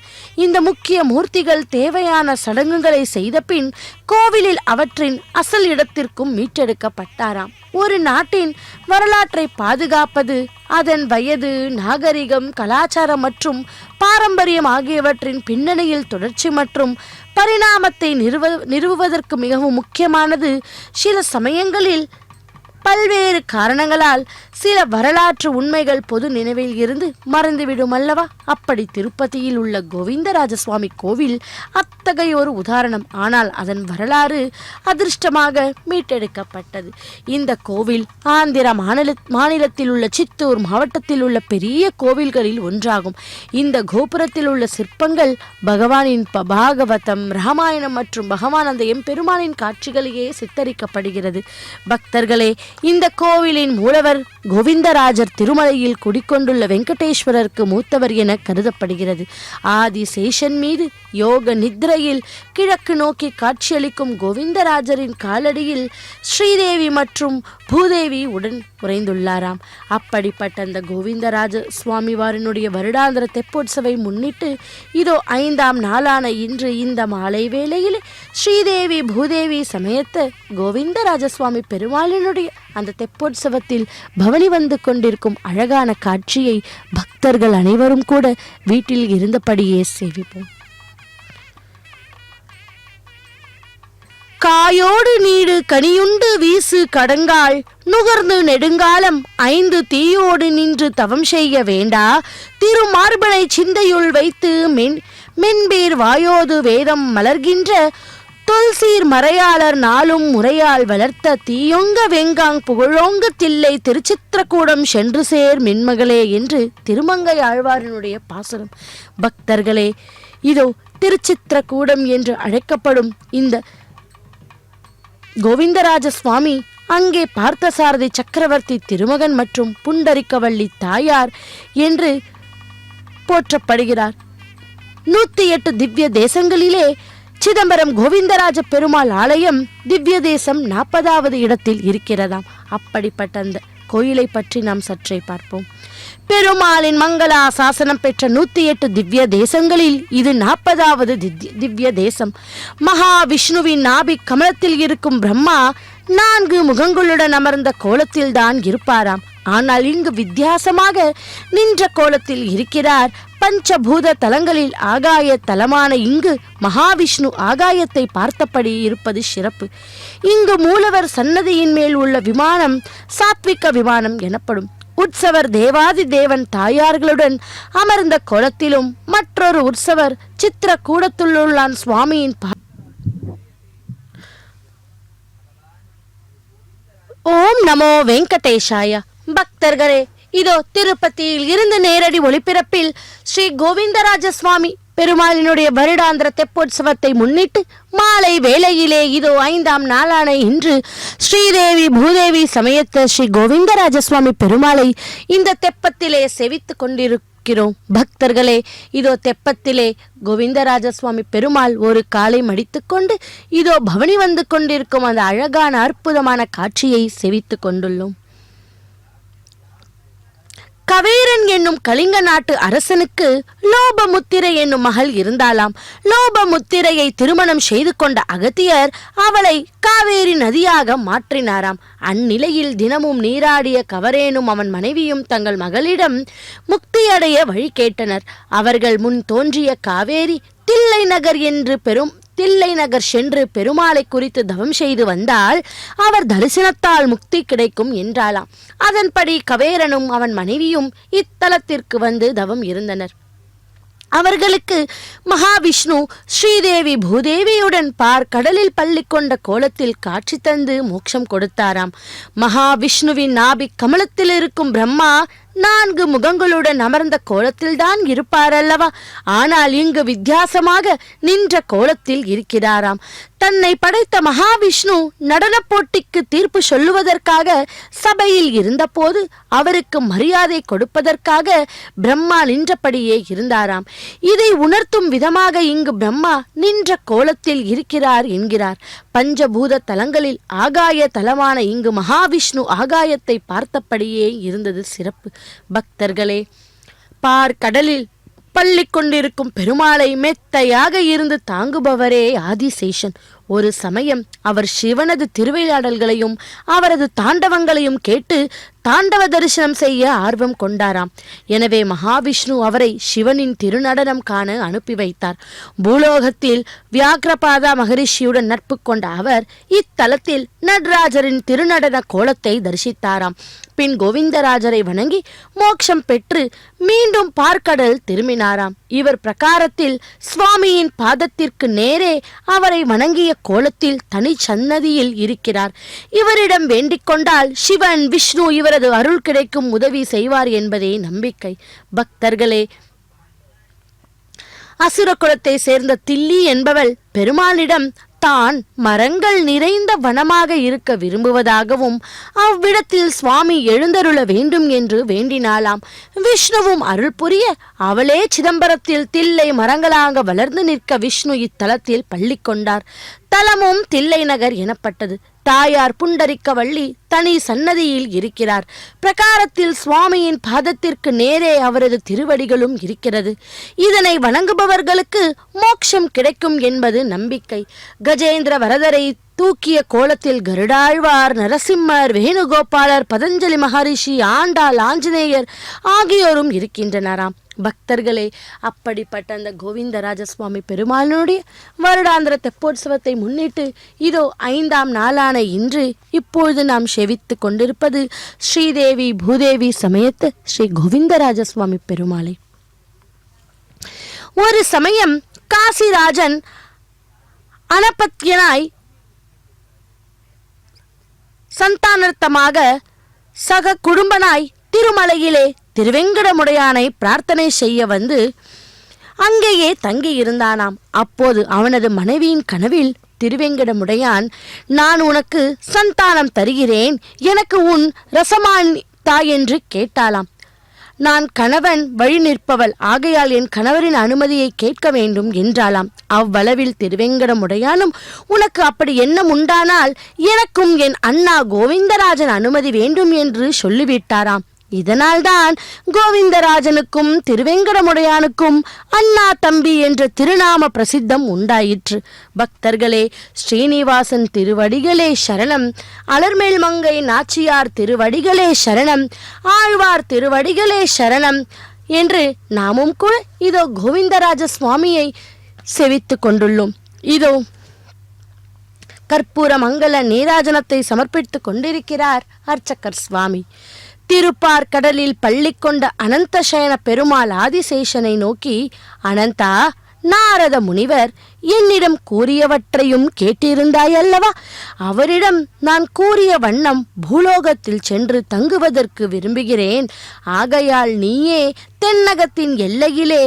இந்த முக்கிய மூர்த்திகள் தேவையான சடங்குகளை செய்த பின் கோவிலில் அவற்றின் அசல் இடத்திற்கும் மீட்டெடுக்கப்பட்டாராம். ஒரு நாட்டின் வரலாற்றை பாதுகாப்பது அதன் வயது, நாகரிகம், கலாச்சாரம் மற்றும் பாரம்பரியம் ஆகியவற்றின் பின்னணியில் தொடர்ச்சி மற்றும் பரிணாமத்தை நிறுவுவதற்கு மிகவும் முக்கியமானது. சில சமயங்களில் பல்வேறு காரணங்களால் சில வரலாற்று உண்மைகள் பொது நினைவில் இருந்து மறந்துவிடும் அல்லவா? அப்படி திருப்பதியில் உள்ள கோவிந்தராஜ சுவாமி கோவில் அத்தகைய ஒரு உதாரணம். ஆனால் அதன் வரலாறு அதிர்ஷ்டமாக மீட்டெடுக்கப்பட்டது. இந்த கோவில் ஆந்திர மாநிலத்தில் உள்ள சித்தூர் மாவட்டத்தில் உள்ள பெரிய கோவில்களில் ஒன்றாகும். இந்த கோபுரத்தில் உள்ள சிற்பங்கள் பகவானின் பாகவதம், ராமாயணம் மற்றும் பகவானந்த எம்பெருமானின் காட்சிகளையே சித்தரிக்கப்படுகிறது. பக்தர்களே, இந்த கோவிலின் மூலவர் கோவிந்தராஜர் திருமலையில் குடிக்கொண்டுள்ள வெங்கடேஸ்வரருக்கு மூத்தவர் என கருதப்படுகிறது. ஆதிசேஷன் மீது யோக நித்ரையில் கிழக்கு நோக்கி காட்சியளிக்கும் கோவிந்தராஜரின் காலடியில் ஸ்ரீதேவி மற்றும் பூதேவி உடன் உறைந்துள்ளாராம். அப்படிப்பட்ட அந்த கோவிந்தராஜ சுவாமிவாரனுடைய வருடாந்திர தெப்போற்சவை முன்னிட்டு இதோ 5ஆம் நாளான இன்று இந்த மாலை வேளையில் ஸ்ரீதேவி பூதேவி சமயத்த கோவிந்தராஜசுவாமி பெருமாளினுடைய அந்த தெப்போற்சவத்தில் பவனி வந்து கொண்டிருக்கும் அழகான காட்சியை பக்தர்கள் அனைவரும் கூட வீட்டில் இருந்தபடியே சேவிப்போம். காயோடு நீடு கனியுண்டு வீசு கடங்கால் நுகர்ந்து நெடுங்காலம் 5 தீயோடு நின்று தவம் செய்ய வேண்டா திருமார்பனை சிந்தையுள் வைத்து மென்பேர் வாயோது வேதம் மலர்கின்ற தொல்சீர் மறையாளர் நாளும் முறையால் வளர்த்த தீயொங்க வெங்காங் புகழோங்க தில்லை திருச்சித்திரக்கூடம் சென்று சேர் மின்மகளே என்று திருமங்கை ஆழ்வாரினுடைய பாசனம். பக்தர்களே, இதோ திருச்சித்திரக்கூடம் என்று அழைக்கப்படும் இந்த கோவிந்தராஜ சுவாமி அங்கே பார்த்தசாரதி சக்கரவர்த்தி திருமகன் மற்றும் புண்டரிக்கவள்ளி தாயார் என்று போற்றப்படுகிறார். 108 திவ்ய தேசங்களிலே சிதம்பரம் கோவிந்தராஜ பெருமாள் ஆலயம் திவ்ய தேசம் 40வது இடத்தில் இருக்கிறதாம். அப்படிப்பட்ட அந்த கோயிலை பற்றி நாம் சற்றே பார்ப்போம். பெருமாளின் மங்களா சாசனம் பெற்ற 108 திவ்ய தேசங்களில் இது 40வது திவ்ய தேசம். மகாவிஷ்ணுவின் நாபி கமலத்தில் இருக்கும் பிரம்மா 4 முகங்களுடன் அமர்ந்த கோலத்தில் தான் இருப்பாராம். ஆனால் இங்கு வித்தியாசமாக நின்ற கோலத்தில் இருக்கிறார். பஞ்சபூத தலங்களில் ஆகாய தலமான இங்கு மகாவிஷ்ணு ஆகாயத்தை பார்த்தபடி இருப்பது சிறப்பு. இங்கு மூலவர் சன்னதியின் மேல் உள்ள விமானம் சாத்விக விமானம் எனப்படும். உற்சவர் தேவாதி தேவன் தாயார்களுடன் அமர்ந்த கோலத்திலும் மற்றொரு உற்சவர் சித்திர கூடத்துள்ளான் சுவாமியின் ஓம் நமோ வெங்கடேஷாய. பக்தர்களே, இதோ திருப்பதியில் இருந்து நேரடி ஒளிபரப்பில் ஸ்ரீ கோவிந்தராஜ சுவாமி பெருமாளினுடைய வருடாந்திர தெப்போற்சவத்தை முன்னிட்டு மாலை வேளையிலே இதோ 5ஆம் நாளான இன்று ஸ்ரீதேவி பூதேவி சமயத்த ஸ்ரீ கோவிந்தராஜ சுவாமி பெருமாளை இந்த தெப்பத்திலே செவித்து கொண்டிருக்கிறோம். பக்தர்களே, இதோ தெப்பத்திலே கோவிந்தராஜ சுவாமி பெருமாள் ஒரு காலை மடித்துக்கொண்டு இதோ பவனி வந்து கொண்டிருக்கும் அந்த அழகான அற்புதமான காட்சியை செவித்து கொண்டுள்ளோம். கவேரன் என்னும் கலிங்க நாட்டு அரசனுக்கு லோபமுத்திரை என்னும் மகள் இருந்தாளாம். லோபமுத்திரையை திருமணம் செய்து கொண்ட அகத்தியர் அவளை காவேரி நதியாக மாற்றினாராம். அந்நிலையில் தினமும் நீராடிய கவரேனும் அவன் மனைவியும் தங்கள் மகளிடம் முக்தியடைய வழி கேட்டனர். அவர்கள் முன் தோன்றிய காவேரி தில்லை நகர் சென்று பெருமாளை குறித்து தவம் செய்து வந்தால் அவர் தரிசனத்தால் முக்தி கிடைக்கும் என்றாளாம். அதன்படி கவேரனும் அவன் மனைவியும் இத்தலத்திற்கு வந்து தவம் இருந்தனர். அவர்களுக்கு மகாவிஷ்ணு ஸ்ரீதேவி பூதேவியுடன் கடலில் பள்ளி கொண்ட கோலத்தில் காட்சி தந்து மோட்சம் கொடுத்தாராம். மகாவிஷ்ணுவின் நாபி கமலத்தில் இருக்கும் பிரம்மா 4 முகங்களுடன் அமர்ந்த கோலத்தில் தான் இருப்பார் அல்லவா? ஆனால் இங்கு வித்தியாசமாக நின்ற கோலத்தில் இருக்கிறாராம். தன்னை படைத்த மகாவிஷ்ணு நடன போட்டிக்கு தீர்ப்பு சொல்லுவதற்காக சபையில் இருந்தபோது அவருக்கு மரியாதை கொடுப்பதற்காக பிரம்மா நின்றபடியே இருந்தாராம். இதை உணர்த்தும் விதமாக இங்கு பிரம்மா நின்ற கோலத்தில் இருக்கிறார் என்கிறார். பஞ்சபூத தலங்களில் ஆகாய தலமான இங்கு மகாவிஷ்ணு ஆகாயத்தை பார்த்தபடியே இருந்தது சிறப்பு. பக்தர்களே, கடலில் பள்ளி கொண்டிருக்கும் பெருமாளை மெத்தையாக இருந்து தாங்குபவரே ஆதிசேஷன். ஒரு சமயம் அவர் சிவனது திருவிளையாடல்களையும் அவரது தாண்டவங்களையும் கேட்டு தாண்டவ தரிசனம் செய்ய ஆர்வம் கொண்டாராம். எனவே மகாவிஷ்ணு அவரை சிவனின் திருநடனம் காண அனுப்பி வைத்தார். பூலோகத்தில் வியாக்ரபாதா மகரிஷியுடன் நட்பு கொண்ட அவர் இத்தலத்தில் நடராஜரின் திருநடன கோலத்தை தரிசித்தாராம். பின் கோவிந்தராஜரை வணங்கி மோட்சம் பெற்று மீண்டும் பார்க்கடல் திரும்பினாராம். இவர் பிரகாரத்தில் சுவாமியின் பாதத்திற்கு நேரே அவரை வணங்கிய கோலத்தில் தனி சன்னதியில் இருக்கிறார். இவரிடம் வேண்டிக் கொண்டால் சிவன் விஷ்ணு இவரது அருள் கிடைக்கும் உதவி செய்வார் என்பதே நம்பிக்கை. பக்தர்களே, அசுர குலத்தை சேர்ந்த தில்லி என்பவள் பெருமாளிடம் தான் மரங்கள் நிறைந்த வனமாக இருக்க விரும்புவதாகவும் அவ்விடத்தில் சுவாமி எழுந்தருள வேண்டும் என்று வேண்டினாளாம். விஷ்ணுவும் அருள் புரிய அவளே சிதம்பரத்தில் தில்லை மரங்களாக வளர்ந்து நிற்க விஷ்ணு இத்தலத்தில் பள்ளி கொண்டார். தலமும் தில்லை நகர் எனப்பட்டது. தாயார் புண்டரிக்கவள்ளி தனி சன்னதியில் இருக்கிறார். பிரகாரத்தில் சுவாமியின் பாதத்திற்கு நேரே அவரது திருவடிகளும் இருக்கிறது. இதனை வணங்குபவர்களுக்கு மோட்சம் கிடைக்கும் என்பது நம்பிக்கை. கஜேந்திர வரதரை தூக்கிய கோலத்தில் கருடாழ்வார், நரசிம்மர், வேணுகோபாலர், பதஞ்சலி மகரிஷி, ஆண்டாள், ஆஞ்சநேயர் ஆகியோரும் இருக்கின்றனராம். பக்தர்களே, அப்படிப்பட்ட அந்த கோவிந்தராஜசுவாமி பெருமாளுடைய வருடாந்திர தெப்போற்சவத்தை முன்னிட்டு இதோ 5ஆம் நாளான இன்று இப்பொழுது நாம் செவித்து கொண்டிருப்பது ஸ்ரீதேவி பூதேவி சமயத்து ஸ்ரீ கோவிந்தராஜசுவாமி பெருமாளை. ஒரு சமயம் காசிராஜன் அனபத்தியனாய் சந்தானர்த்தமாக சக குடும்பனாய் திருமலையிலே திருவெங்கடமுடையானை பிரார்த்தனை செய்ய வந்து அங்கேயே தங்கி இருந்தானாம். அப்போது அவனது மனைவியின் கனவில் திருவெங்கடமுடையான், நான் உனக்கு சந்தானம் தருகிறேன், எனக்கு உன் ரசமான் தாய் என்று கேட்டாளாம். நான் கணவன் வழி நிற்பவள், ஆகையால் என் கணவரின் அனுமதியை கேட்க வேண்டும் என்றாளாம். அவ்வளவில் திருவெங்கடமுடையானும், உனக்கு அப்படி எண்ணம் உண்டானால் எனக்கும் என் அண்ணா கோவிந்தராஜன் அனுமதி வேண்டும் என்று சொல்லிவிட்டாராம். இதனால்தான் கோவிந்தராஜனுக்கும் திருவெங்கடமுடையானுக்கும் அண்ணா தம்பி என்ற திருநாம பிரசித்தம் உண்டாயிற்று. பக்தர்களே, ஸ்ரீனிவாசன் திருவடிகளே சரணம், அலர்மேல் மங்கை நாச்சியார் திருவடிகளே சரணம், ஆழ்வார் திருவடிகளே சரணம் என்று நாமும் கூட இதோ கோவிந்தராஜ சுவாமியை செவித்து கொண்டுள்ளோம். இதோ கற்பூர மங்கள நீராஜனத்தை சமர்ப்பித்துக் கொண்டிருக்கிறார் அர்ச்சகர் சுவாமி. திருப்பார் கடலில் பள்ளி கொண்ட அனந்தசயன பெருமாள் ஆதிசேஷனை நோக்கி, அனந்தா, நாரத முனிவர் என்னிடம் கூறியவற்றையும் கேட்டிருந்தாய் அல்லவா? அவரிடம் நான் கூறிய வண்ணம் பூலோகத்தில் சென்று தங்குவதற்கு விரும்புகிறேன். ஆகையால் நீயே தென்னகத்தின் எல்லையிலே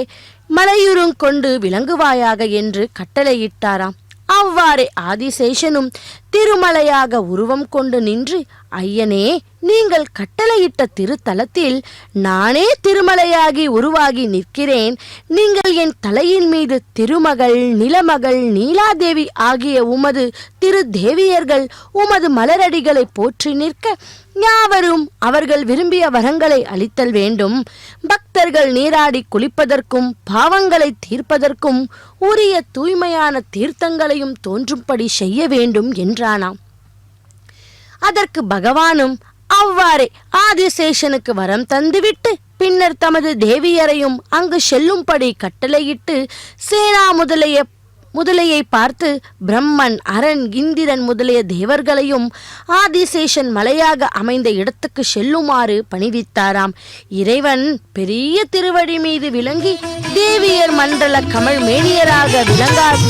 மலையுறுங்கொண்டு விளங்குவாயாக என்று கட்டளையிட்டாராம். அவ்வாறே ஆதிசேஷனும் திருமலையாக உருவம் கொண்டு நின்று, ஐயனே, நீங்கள் கட்டளையிட்ட திருத்தலத்தில் நானே திருமலையாகி உருவாகி நிற்கிறேன். நீங்கள் என் தலையின் மீது திருமகள், நிலமகள், நீலாதேவி ஆகிய உமது திரு தேவியர்கள் உமது மலரடிகளை போற்றி நிற்க யாவரும் அவர்கள் விரும்பிய வரங்களை அளித்தல் வேண்டும். பக்தர்கள் நீராடி குளிப்பதற்கும் பாவங்களை தீர்ப்பதற்கும் உரிய தூய்மையான தீர்த்தங்களையும் தோன்றும்படி செய்ய வேண்டும் என்றானாம். அதற்கு பகவானும் அவ்வாறே ஆதிசேஷனுக்கு வரம் தந்துவிட்டு பின்னர் தமது தேவியரையும் அங்கு செல்லும்படி கட்டளையிட்டு சேனா முதலையை பார்த்து பிரம்மன், அரண், இந்திரன் முதலிய தேவர்களையும் ஆதிசேஷன் மலையாக அமைந்த இடத்துக்கு செல்லுமாறு பணிவித்தாராம். இறைவன் பெரிய திருவடி மீது விளங்கி தேவியர் மண்டல கமல் மேனியராக விளங்காது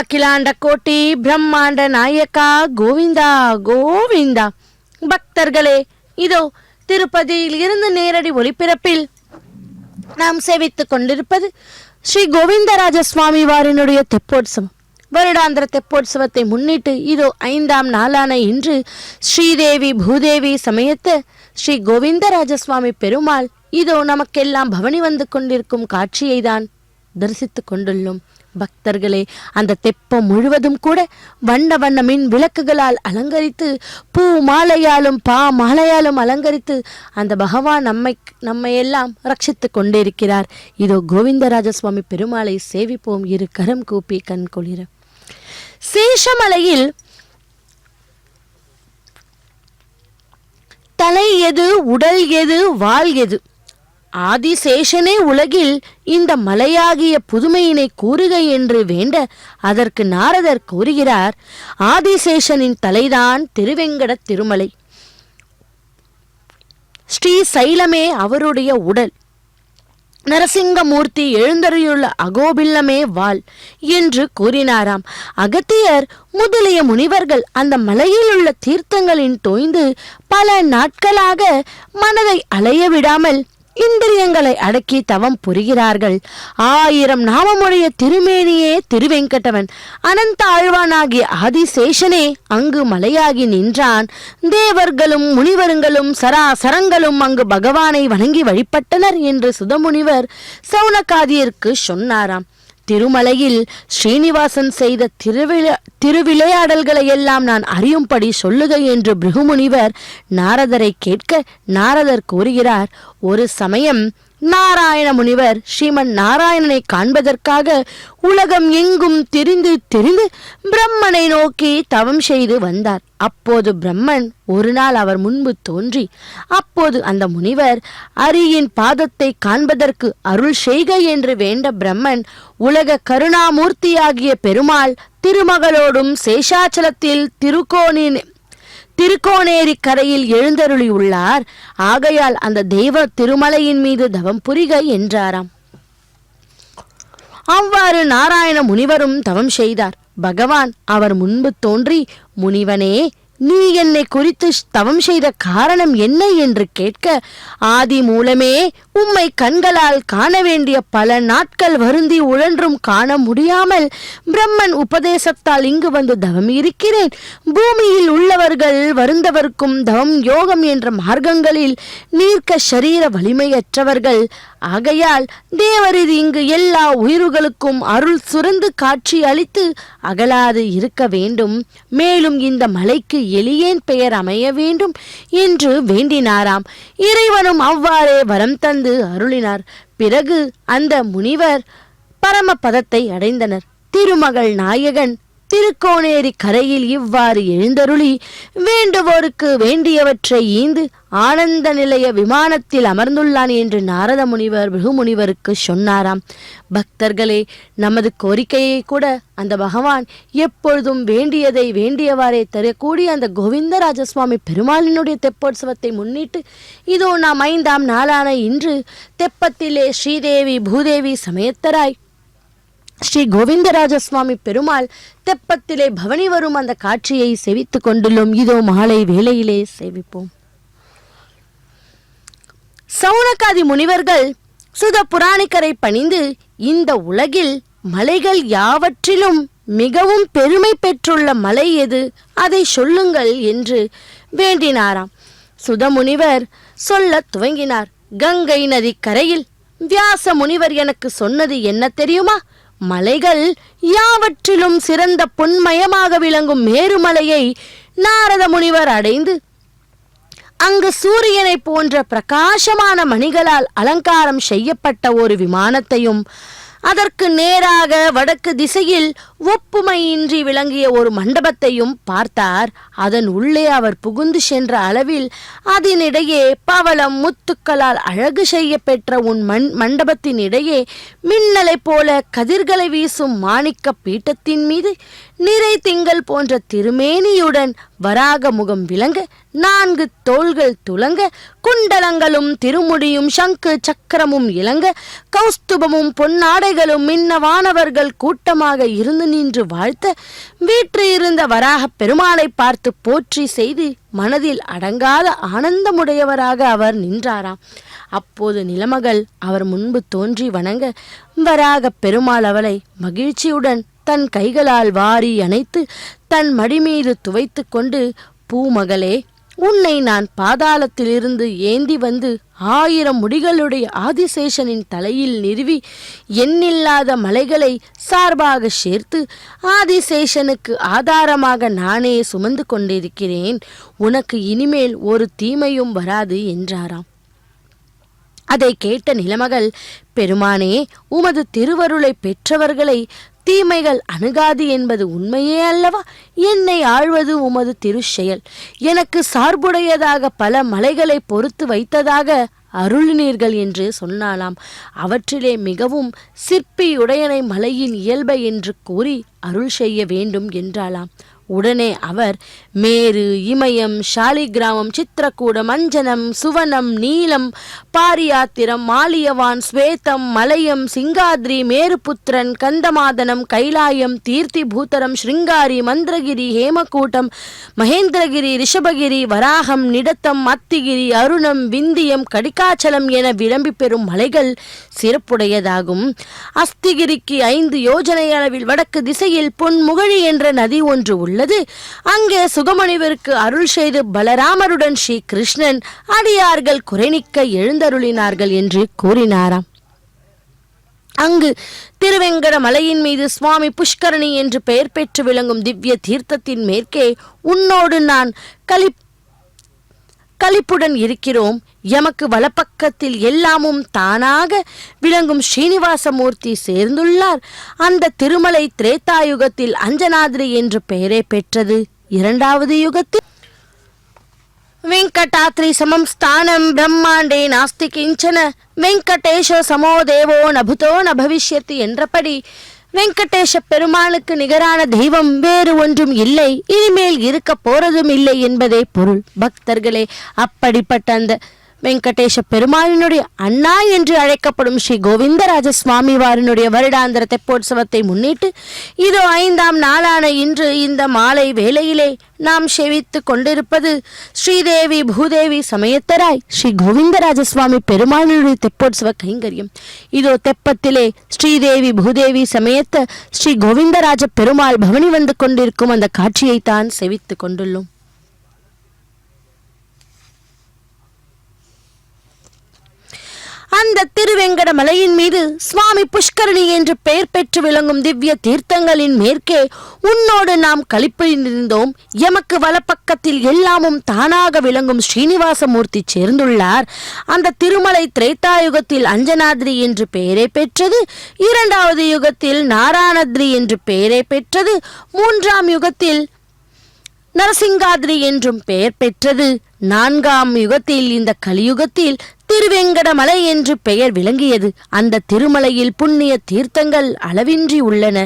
அகிலாண்ட கோட்டி பிரம்மாண்ட நாயக்கா கோவிந்தா கோவிந்தா. பக்தர்களே, இதோ திருப்பதியில் இருந்து நேரடி ஒளிபரப்பில் நாம் சேவித்துக் கொண்டிருப்பது ஸ்ரீ கோவிந்தராஜ சுவாமி வாரினுடைய தெப்போற்சவம். வருடாந்திர தெப்போற்சவத்தை முன்னிட்டு இதோ 5ஆம் நாளான இன்று ஸ்ரீதேவி பூதேவி சமயத்த ஸ்ரீ கோவிந்தராஜ சுவாமி பெருமாள் இதோ நமக்கெல்லாம் பவனி வந்து கொண்டிருக்கும் காட்சியை தான் தரிசித்துக் கொண்டுள்ளோம். பக்தர்களே, அந்த தெப்பம் முழுவதும் கூட வண்ண வண்ண மின் விளக்குகளால் அலங்கரித்து, பூ மாலையாலும் பா மாலையாலும் அலங்கரித்து அந்த பகவான் நம்மை எல்லாம் ரட்சித்துக் கொண்டிருக்கிறார். இதோ கோவிந்தராஜ சுவாமி பெருமாளை சேவிப்போம் இரு கரம் கூப்பி கண் குளிர. சேஷமலையில் தலை எது, உடல் எது, வாள் எது? ஆதிசேஷனே உலகில் இந்த மலையாகிய புதுமையினை கூறுக என்று வேண்ட அதற்கு நாரதர் கூறுகிறார், ஆதிசேஷனின் தலைதான் திருவெங்கட திருமலை, ஸ்ரீ சைலமே அவருடைய உடல், நரசிங்கமூர்த்தி எழுந்தருளுள்ள அகோபில்லமே வாள் என்று கூறினாராம். அகத்தியர் முதலிய முனிவர்கள் அந்த மலையில் உள்ள தீர்த்தங்களின் தோய்ந்து பல நாட்களாக மனதை அலைய விடாமல் இந்திரியங்களை அடக்கி தவம் புரிகிறார்கள். 1000 நாமமுடைய திருமேனியே திருவெங்கடவன், அனந்த ஆழ்வானாகிய ஆதிசேஷனே அங்கு மலையாகி நின்றான். தேவர்களும் முனிவருங்களும் சராசரங்களும் அங்கு பகவானை வணங்கி வழிபட்டனர் என்று சுதமுனிவர் சௌனகாதியருக்கு சொன்னாராம். திருமலையில் ஸ்ரீனிவாசன் செய்த திருவிளையாடல்களை எல்லாம் நான் அறியும்படி சொல்லுக என்று பிருகுமுனிவர் நாரதரை கேட்க நாரதர் கூறுகிறார், ஒரு சமயம் நாராயண முனிவர் ஸ்ரீமன் நாராயணனை காண்பதற்காக உலகம் எங்கும் திரிந்து பிரம்மனை நோக்கி தவம் செய்து வந்தார். அப்போது பிரம்மன் ஒரு நாள் அவர் முன்பு தோன்றி, அப்போது அந்த முனிவர் அரியின் பாதத்தை காண்பதற்கு அருள் செய்க என்று வேண்ட பிரம்மன் உலக கருணாமூர்த்தியாகிய பெருமாள் திருமகளோடும் சேஷாச்சலத்தில் திருக்கோணேரி கரையில் எழுந்தருளி உள்ளார். ஆகையால் அந்த தெய்வ திருமலையின் மீது தவம் புரிக என்றாராம். அவ்வாறு நாராயண முனிவரும் தவம் செய்தார். பகவான் அவர் முன்பு தோன்றி, முனிவனே, நீ என்னை குறித்து தவம் செய்த காரணம் என்ன என்று கேட்க, ஆதி மூலமே உம்மை கண்களால் காண வேண்டிய பல நாட்கள் வருந்தி உழன்றும் காண முடியாமல் பிரம்மன் உபதேசத்தால் இங்கு வந்து தவம் இருக்கிறேன். பூமியில் உள்ளவர்கள் வருந்தவர்க்கும் தவம் யோகம் என்ற மார்க்கங்களில் நீர்க்க சரீர வலிமையற்றவர்கள். ஆகையால் தேவரிது இங்கு எல்லா உயிர்களுக்கும் அருள் சுரந்து காட்சி அளித்து அகலாது இருக்க வேண்டும். மேலும் இந்த மலைக்கு எளியேன் பெயர் அமைய வேண்டும் என்று வேண்டினாராம். இறைவனும் அவ்வாறே வரம் தந்து அருளினார். பிறகு அந்த முனிவர் பரமபதத்தை அடைந்தனர். திருமகள் நாயகன் திருக்கோணேரி கரையில் இவ்வாறு எழுந்தருளி வேண்டுவோருக்கு வேண்டியவற்றை ஈந்து ஆனந்த நிலைய விமானத்தில் அமர்ந்துள்ளான் என்று நாரத முனிவர் பிருகுமுனிவருக்கு சொன்னாராம். பக்தர்களே, நமது கோரிக்கையை கூட அந்த பகவான் எப்பொழுதும் வேண்டியதை வேண்டியவாறே தரக்கூடிய அந்த கோவிந்தராஜசுவாமி பெருமாளினுடைய தெப்போற்சவத்தை முன்னிட்டு இதோ நாம் 5ஆம் நாளான இன்று தெப்பத்திலே ஸ்ரீதேவி பூதேவி சமேத்தராய் ஸ்ரீ கோவிந்தராஜ சுவாமி பெருமாள் தெப்பத்திலே பவனி வரும் அந்த காட்சியை செவித்துக் கொண்டுள்ளோம். இதோ மாலை வேளையிலே சேவிப்போம். சௌனகாதி முனிவர்கள் சுத புராணிக்கரை பணிந்து, இந்த உலகில் மலைகள் யாவற்றிலும் மிகவும் பெருமை பெற்றுள்ள மலை எது, அதை சொல்லுங்கள் என்று வேண்டினாராம். சுதமுனிவர் சொல்ல துவங்கினார். கங்கை நதி கரையில் வியாச முனிவர் எனக்கு சொன்னது என்ன தெரியுமா? மலைகள் யாவற்றிலும் சிறந்த பொன்மயமாக விளங்கும் மேருமலையை நாரத முனிவர் அடைந்து அங்கு சூரியனை போன்ற பிரகாசமான மணிகளால் அலங்காரம் செய்யப்பட்ட ஒரு விமானத்தையும் அதற்கு நேராக வடக்கு திசையில் ஒப்புமையின்றி விளங்கிய ஒரு மண்டபத்தையும் பார்த்தார். அதன் உள்ளே அவர் புகுந்து சென்ற அளவில் அதனிடையே பவளம் முத்துக்களால் அழகு செய்ய பெற்ற மண்டபத்தின் இடையே மின்னலை போல கதிர்களை வீசும் மாணிக்க பீட்டத்தின் மீது நிறை திங்கள் போன்ற திருமேனியுடன் வராக முகம் விளங்க, 4 தோள்கள் துலங்க, குண்டலங்களும் திருமுடியும் சங்கு சக்கரமும் இளங்க, கௌஸ்துபமும் பொன்னாடைகளும் மின்னவானவர்கள் கூட்டமாக இருந்து நின்று வாழ்த்த, வீற்று இருந்த வராக பெருமாளை பார்த்து போற்றி செய்து மனதில் அடங்காத ஆனந்தமுடையவராக அவர் நின்றாராம். அப்போது நிலமகள் அவர் முன்பு தோன்றி வணங்க, வராக பெருமாள் அவளை மகிழ்ச்சியுடன் தன் கைகளால் வாரி அணைத்து தன் மடிமீது துவைத்து கொண்டு, பூமகளே, உன்னை நான் பாதாளத்திலிருந்து ஏந்தி வந்து 1000 முடிகளுடைய ஆதிசேஷனின் தலையில் நிறுவி எண்ணில்லாத மலைகளை சார்பாக சேர்த்து ஆதிசேஷனுக்கு ஆதாரமாக நானே சுமந்து கொண்டிருக்கிறேன். உனக்கு இனிமேல் ஒரு தீமையும் வராது என்றாராம். அதை கேட்ட நிலமகள், பெருமானே, உமது திருவருளை பெற்றவர்களை தீமைகள் அணுகாது என்பது உண்மையே அல்லவா? என்னை ஆழ்வது உமது திருச்செயல். எனக்கு சார்புடையதாக பல மலைகளை பொறுத்து வைத்ததாக அருளினீர்கள் என்று சொன்னாலாம். அவற்றிலே மிகவும் சிற்பியுடையனை மலையின் இயல்பை என்று கூறி அருள் செய்ய வேண்டும் என்றாலாம். உடனே அவர் மேரு, இமயம், சாலிகிராமம், சித்திரக்கூடம், அஞ்சனம், சுவனம், நீலம், பாரியாத்திரம், மாலியவான், ஸ்வேதம், மலையம், சிங்காத்ரி, மேருபுத்திரன், கந்தமாதனம், கைலாயம், தீர்த்தி பூத்தரம், ஸ்ருங்காரி, மந்திரகிரி, ஹேமக்கூட்டம், மகேந்திரகிரி, ரிஷபகிரி, வராகம், நிடத்தம், அத்திகிரி, அருணம், விந்தியம், கடிகாச்சலம் என விளம்பி பெறும் மலைகள் சிறப்புடையதாகும். அஸ்திகிரிக்கு 5 யோஜனை அளவில் வடக்கு திசையில் பொன்முகழி என்ற நதி ஒன்று உள்ளது. அங்கே சுகமணிவருக்கு அருள் செய்து பலராமருடன் ஸ்ரீ கிருஷ்ணன் அடியார்கள் குறைநிக்க எழுந்தருளினார்கள் என்று கூறினாராம். அங்கு திருவெங்கட மலையின் மீது சுவாமி புஷ்கரணி என்று பெயர் பெற்று விளங்கும் திவ்ய தீர்த்தத்தின் மேற்கே உன்னோடு நான் களிப்புடன் இருக்கிறோம். எமக்கு வலப்பக்கத்தில் எல்லாமும் தானாக விளங்கும் ஸ்ரீனிவாசமூர்த்தி சேர்ந்துள்ளார். அந்த திருமலை திரேதாயுகத்தில் அஞ்சனாத்ரி என்று பெயரை பெற்றது. 2வது யுகத்தில் வெங்கடாத்ரி சமம் ஸ்தானம் பிரம்மாண்டே நாஸ்தி கிஞ்சன வெங்கடேஷோ சமோ தேவோ நபுதோ ந பவிஷ்யதி என்றபடி வெங்கடேஷ பெருமாளுக்கு நிகரான தெய்வம் வேறு ஒன்றும் இல்லை, இனிமேல் இருக்க போறதும் இல்லை என்பதே பொருள். பக்தர்களே, அப்படிப்பட்ட அந்த வெங்கடேஷ பெருமாளினுடைய அண்ணா என்று அழைக்கப்படும் ஸ்ரீ கோவிந்தராஜ சுவாமி வாரினுடைய வருடாந்திர தெப்போற்சவத்தை முன்னிட்டு இதோ 5ஆம் நாளான இன்று இந்த மாலை வேளையிலே நாம் சேவித்து கொண்டிருப்பது ஸ்ரீதேவி பூதேவி சமயத்தராய் ஸ்ரீ கோவிந்தராஜ சுவாமி பெருமாளினுடைய தெப்போற்சவ கைங்கரியம். இதோ தெப்பத்திலே ஸ்ரீதேவி பூதேவி சமயத்த ஸ்ரீ கோவிந்தராஜ பெருமாள் பவனி வந்து கொண்டிருக்கும் அந்த காட்சியைத்தான் சேவித்து கொண்டுள்ளோம். அந்த திருவெங்கட மலையின் மீது சுவாமி புஷ்கரணி என்று பெயர் பெற்று விளங்கும் திவ்ய தீர்த்தங்களின் மேற்கே உன்னோடு நாம் களிப்பிருந்தோம். எமக்கு வலப்பக்கத்தில் எல்லாமும் தானாக விளங்கும் ஸ்ரீனிவாசமூர்த்தி சேர்ந்துள்ளார். அந்த திருமலை திரேதாயுகத்தில் அஞ்சனாத்ரி என்று பெயரை பெற்றது. 2வது யுகத்தில் நாராயணத்ரி என்று பெயரை பெற்றது. 3ஆம் யுகத்தில் நரசிங்காத்ரி என்றும் பெயர் பெற்றது. 4ஆம் யுகத்தில் இந்த கலியுகத்தில் திருவெங்கடமலை என்று பெயர் விளங்கியது. அந்த திருமலையில் புண்ணிய தீர்த்தங்கள் அளவின்றி உள்ளன.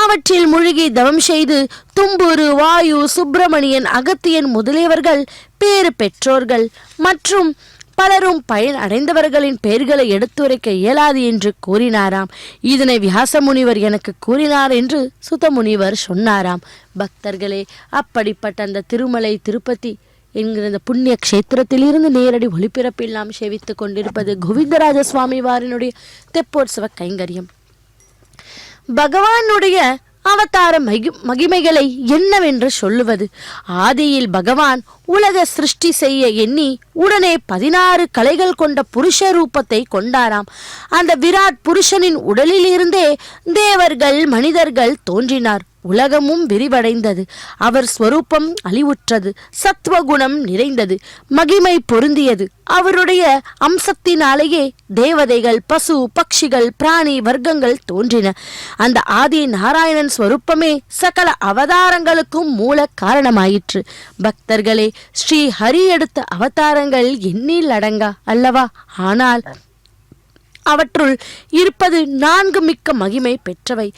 அவற்றில் மூழ்கி தவம் செய்து தும்புரு, வாயு, சுப்பிரமணியன், அகத்தியன் முதலியவர்கள் பேறு பெற்றோர்கள் மற்றும் பலரும் பயன் அடைந்தவர்களின் பெயர்களை எடுத்துரைக்க இயலாது என்று கூறினாராம். இதனை வியாசமுனிவர் எனக்கு கூறினார் என்று சுதமுனிவர் சொன்னாராம். பக்தர்களே, அப்படிப்பட்ட அந்த திருமலை திருப்பதி என்கிற இந்த புண்ணிய கஷேத்திரத்திலிருந்து நேரடி ஒளிபிறப்பில் நாம் சேவித்துக் கொண்டிருப்பது கோவிந்தராஜ சுவாமி வாரினுடைய தெப்போற்சவ கைங்கரியம். பகவானுடைய அவதார மகிமைகளை என்னவென்று சொல்லுவது? ஆதியில் பகவான் உலக சிருஷ்டி செய்ய எண்ணி உடனே 16 கலைகள் கொண்ட புருஷ ரூபத்தை கொண்டாராம். அந்த விராட் புருஷனின் உடலில் இருந்தே தேவர்கள், மனிதர்கள் தோன்றினார். உலகமும் விரிவடைந்தது. அவர் ஸ்வரூபம் அழிவுற்றது, சத்துவகுணம் நிறைந்தது, மகிமை பொருந்தியது. அவருடைய அம்சத்தினாலேயே தேவதைகள், பசு, பட்சிகள், பிராணி வர்க்கங்கள் தோன்றின. அந்த ஆதி நாராயணன் ஸ்வரூபமே சகல அவதாரங்களுக்கும் மூல காரணமாயிற்று. பக்தர்களே, ஸ்ரீ ஹரி எடுத்த அவதாரங்கள் எண்ணில் அடங்கா அல்லவா? ஆனால் அவற்றுள் இருப்பது 4 மிக்க மகிமை பெற்றவை.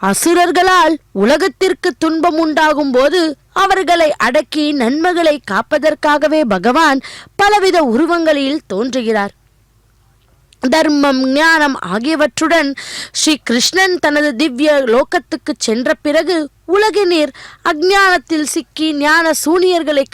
அசுரர்களால் உலகத்திற்கு துன்பம் உண்டாகும் போது அவர்களை அடக்கி நன்மைகளை காப்பதற்காகவே பகவான் பலவித உருவங்களில் தோன்றுகிறார். தர்மம், ஞானம் ஆகியவற்றுடன் ஸ்ரீ கிருஷ்ணன் தனது திவ்ய லோகத்துக்கு சென்ற பிறகு உலகினர் அஞ்ஞானத்தில் சிக்கி ஞான சூனியர்களை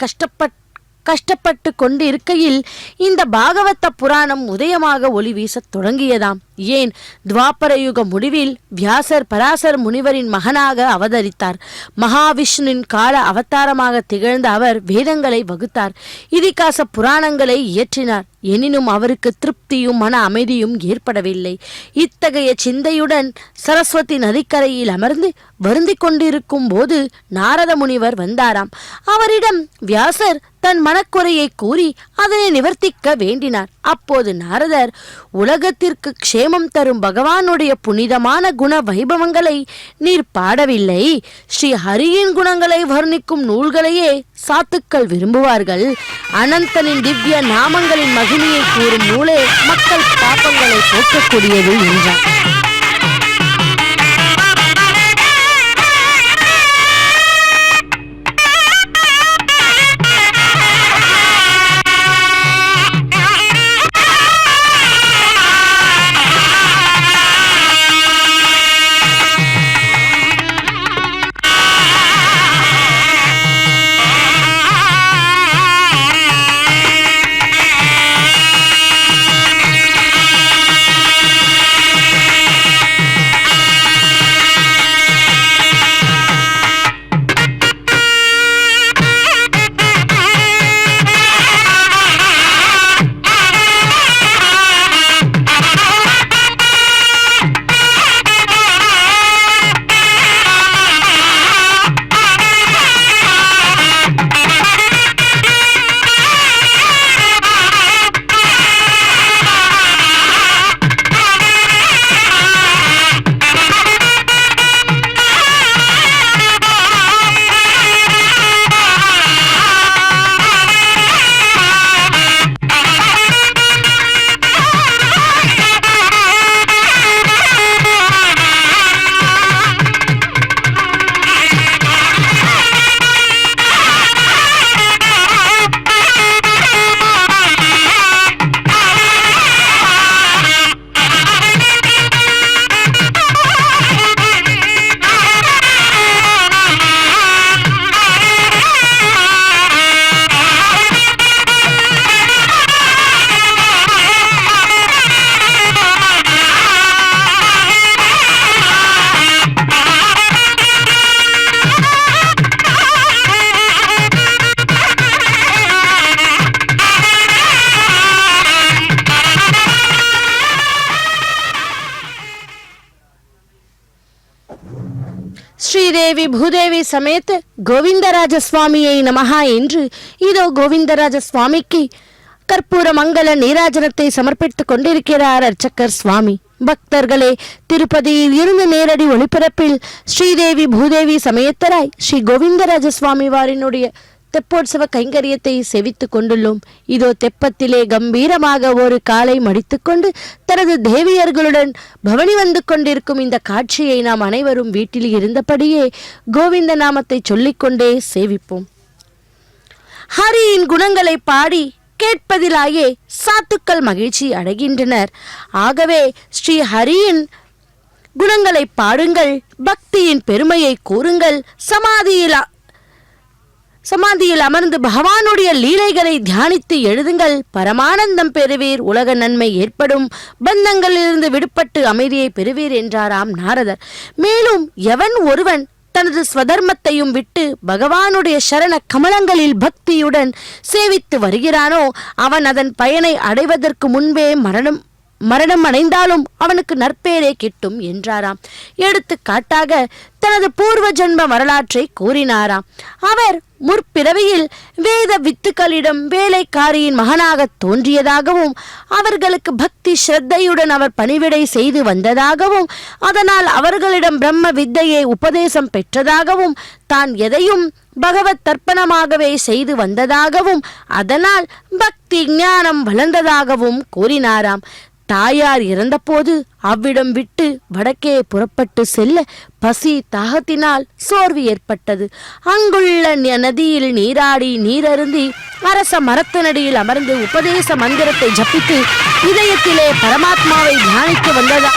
கஷ்டப்பட்டு கொண்டு இருக்கையில் இந்த பாகவத புராணம் உதயமாக ஒளி வீசத் தொடங்கியதாம். ஏன், துவாபர யுக முடிவில் வியாசர் பராசர் முனிவரின் மகனாக அவதரித்தார். மகாவிஷ்ணுவின் கால அவதாரமாக திகழ்ந்த அவர் வேதங்களை வகுத்தார், இதிகாச புராணங்களை இயற்றினார். எனினும் அவருக்கு திருப்தியும் மன அமைதியும் ஏற்படவில்லை. இத்தகைய சிந்தையுடன் சரஸ்வதி நதிக்கரையில் அமர்ந்து வருந்திக் கொண்டிருக்கும் போது நாரத முனிவர் வந்தாராம். அவரிடம் வியாசர் தன் மனக்குறையை கூறி அதனை நிவர்த்திக்க வேண்டினார். அப்போது நாரதர், உலகத்திற்கு க்ஷேமம் தரும் பகவானுடைய புனிதமான குண வைபவங்களை நீர் பாடவில்லை. ஸ்ரீ ஹரியின் குணங்களை வர்ணிக்கும் நூல்களையே சாத்துக்கள் விரும்புவார்கள். அனந்தனின் திவ்ய நாமங்களின் மகிமையை கூறும் நூலே மக்கள் பாப்பங்களை போக்கக்கூடியது என்றார். ஸ்ரீதேவி பூதேவி சமேத கோவிந்தராஜ சுவாமியை நமஹா என்று இதோ கோவிந்தராஜ சுவாமிக்கு கற்பூர மங்கள நீராஜனத்தை சமர்ப்பித்துக் கொண்டிருக்கிறார் அர்ச்சகர் சுவாமி. பக்தர்களே, திருப்பதியில் இருந்து நேரடி ஒளிபரப்பில் ஸ்ரீதேவி பூதேவி சமேத்தராய் ஸ்ரீ கோவிந்தராஜ சுவாமி வாரினுடைய தெப்போற்சவ கைங்கரியத்தை செவித்துக் கொண்டுள்ளோம். இதோ தெப்பத்திலே கம்பீரமாக ஒரு காலை மடித்துக்கொண்டு தனது தேவியர்களுடன் பவனி வந்து கொண்டிருக்கும் இந்த காட்சியை நாம் அனைவரும் வீட்டில் இருந்தபடியே கோவிந்த நாமத்தை சொல்லிக்கொண்டே சேவிப்போம். ஹரியின் குணங்களை பாடி கேட்பதிலாயே சாத்துக்கள் மகிழ்ச்சி அடைகின்றனர். ஆகவே ஸ்ரீ ஹரியின் குணங்களை பாடுங்கள், பக்தியின் பெருமையை கூறுங்கள், சமாதியில் அமர்ந்து பகவானுடைய லீலைகளை தியானித்து எழுதுங்கள், பரமானந்தம் பெறுவீர், உலக நன்மை ஏற்படும், பந்தங்களிலிருந்து விடுபட்டு அமைதியை பெறுவீர் என்றாராம் நாரதர். மேலும் எவன் ஒருவன் தனது ஸ்வதர்மத்தையும் விட்டு பகவானுடைய சரண கமலங்களில் பக்தியுடன் சேவித்து வருகிறானோ அவன் அதன் பயனை அடைவதற்கு முன்பே மரணம் அடைந்தாலும் அவனுக்கு நற்பேரே கிட்டும் என்றாராம். எடுத்துக்காட்டாக தனது பூர்வ ஜென்ம வரலாற்றை கூறினாராம். அவர் முற்பிறவியில் வேத வித்துக்களிடம் வேலைக்காரியின் மகனாக தோன்றியதாகவும் அவர்களுக்கு பக்தி ஸ்ரத்தையுடன் அவர் பணிவிடை செய்து வந்ததாகவும் அதனால் அவர்களிடம் பிரம்ம வித்தையை உபதேசம் பெற்றதாகவும் தான் எதையும் பகவத் தர்ப்பணமாகவே செய்து வந்ததாகவும் அதனால் பக்தி ஞானம் வளர்ந்ததாகவும் கூறினாராம். தாயார் இறந்தபோது அவ்விடம் விட்டு வடக்கே புறப்பட்டு செல்ல பசி தாகத்தினால் சோர்வு ஏற்பட்டது. அங்குள்ள நதியில் நீராடி நீரருந்தி அரச மரத்தினடியில் அமர்ந்து உபதேச மந்திரத்தை ஜபித்து இதயத்திலே பரமாத்மாவை தியானித்து வந்ததா.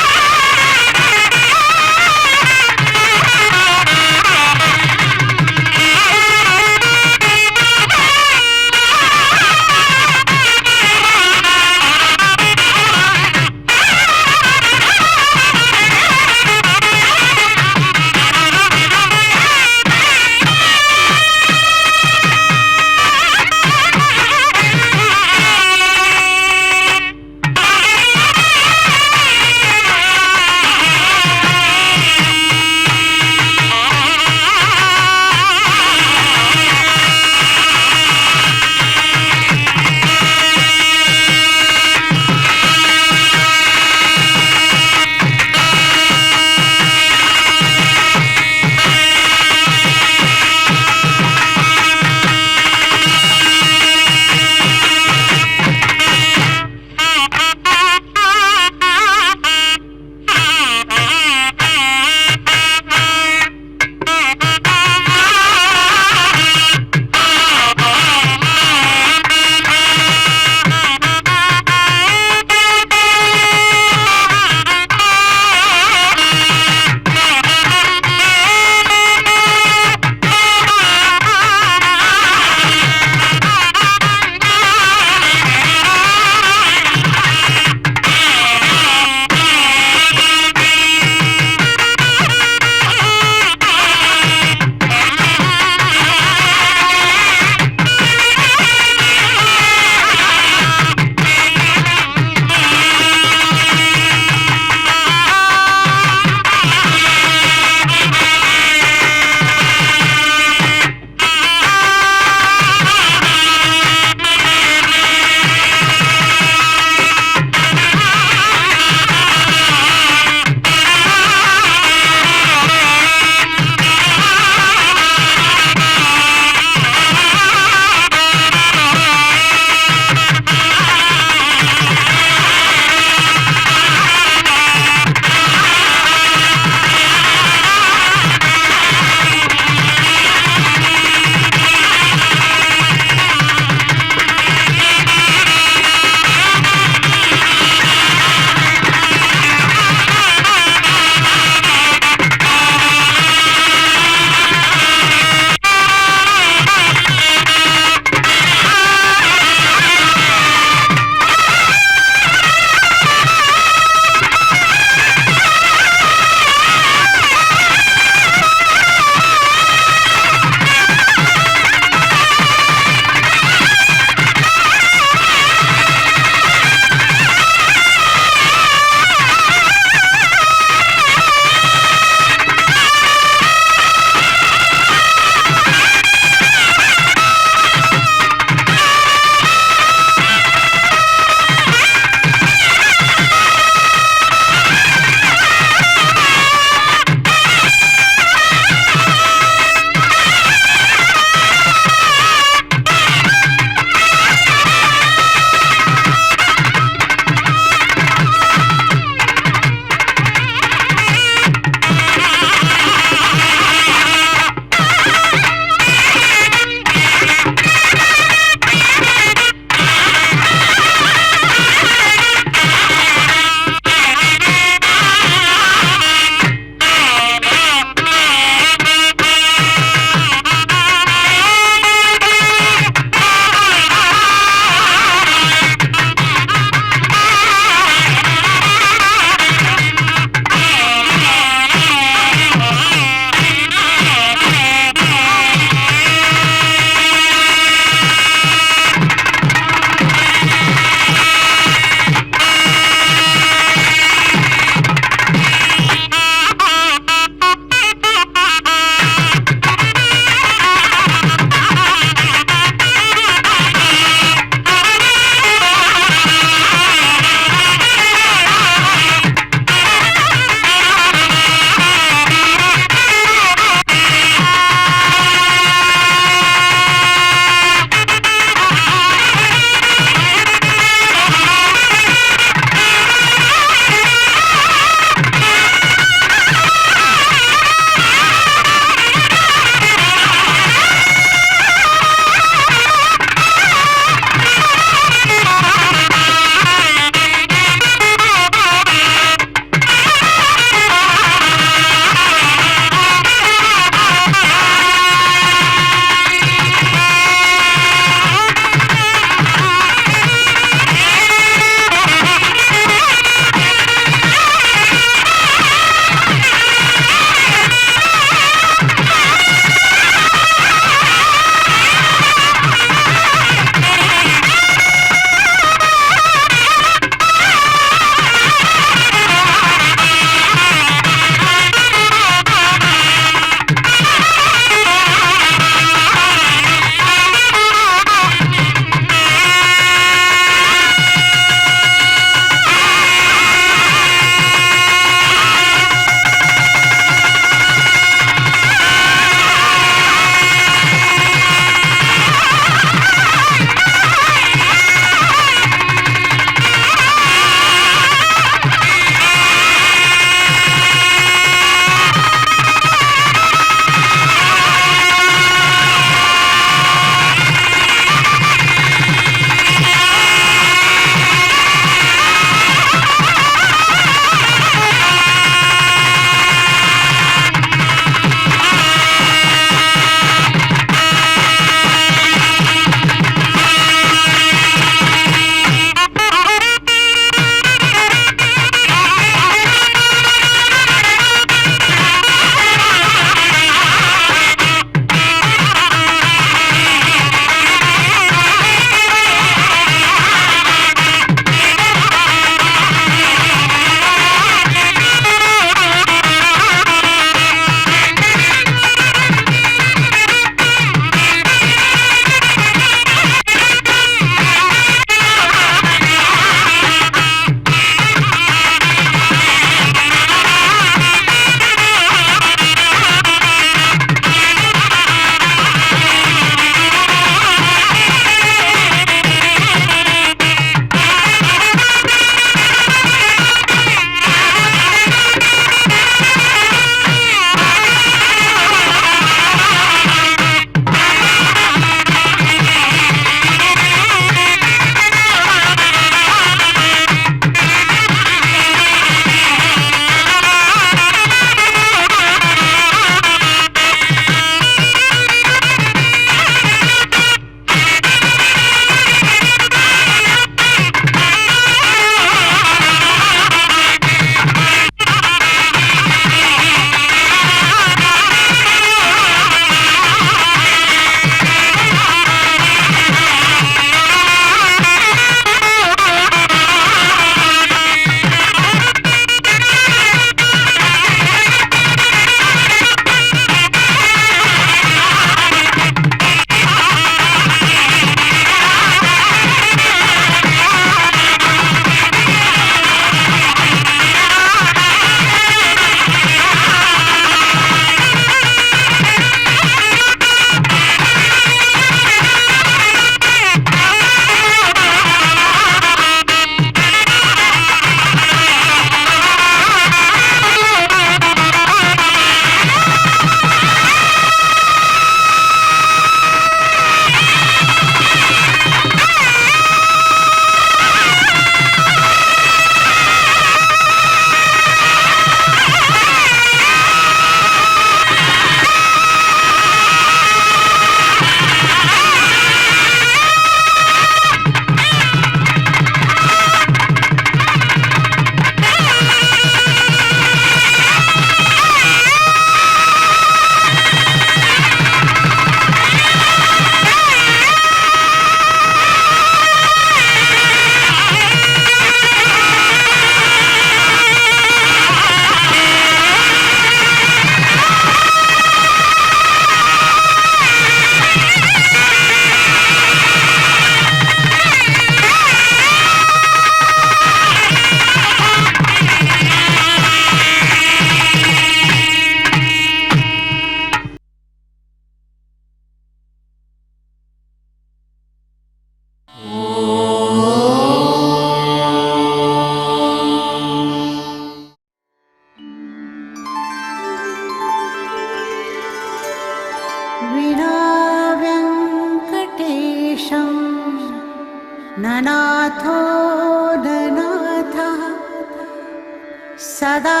सदा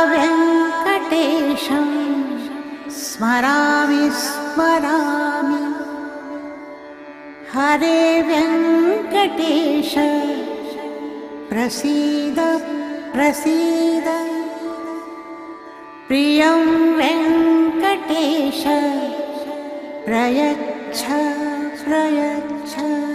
वेङ्कटेशं स्मरामि स्मरामि हरे वेङ्कटेश प्रसीद प्रसीद प्रियं वेङ्कटेश प्रयच्छ प्रयच्छ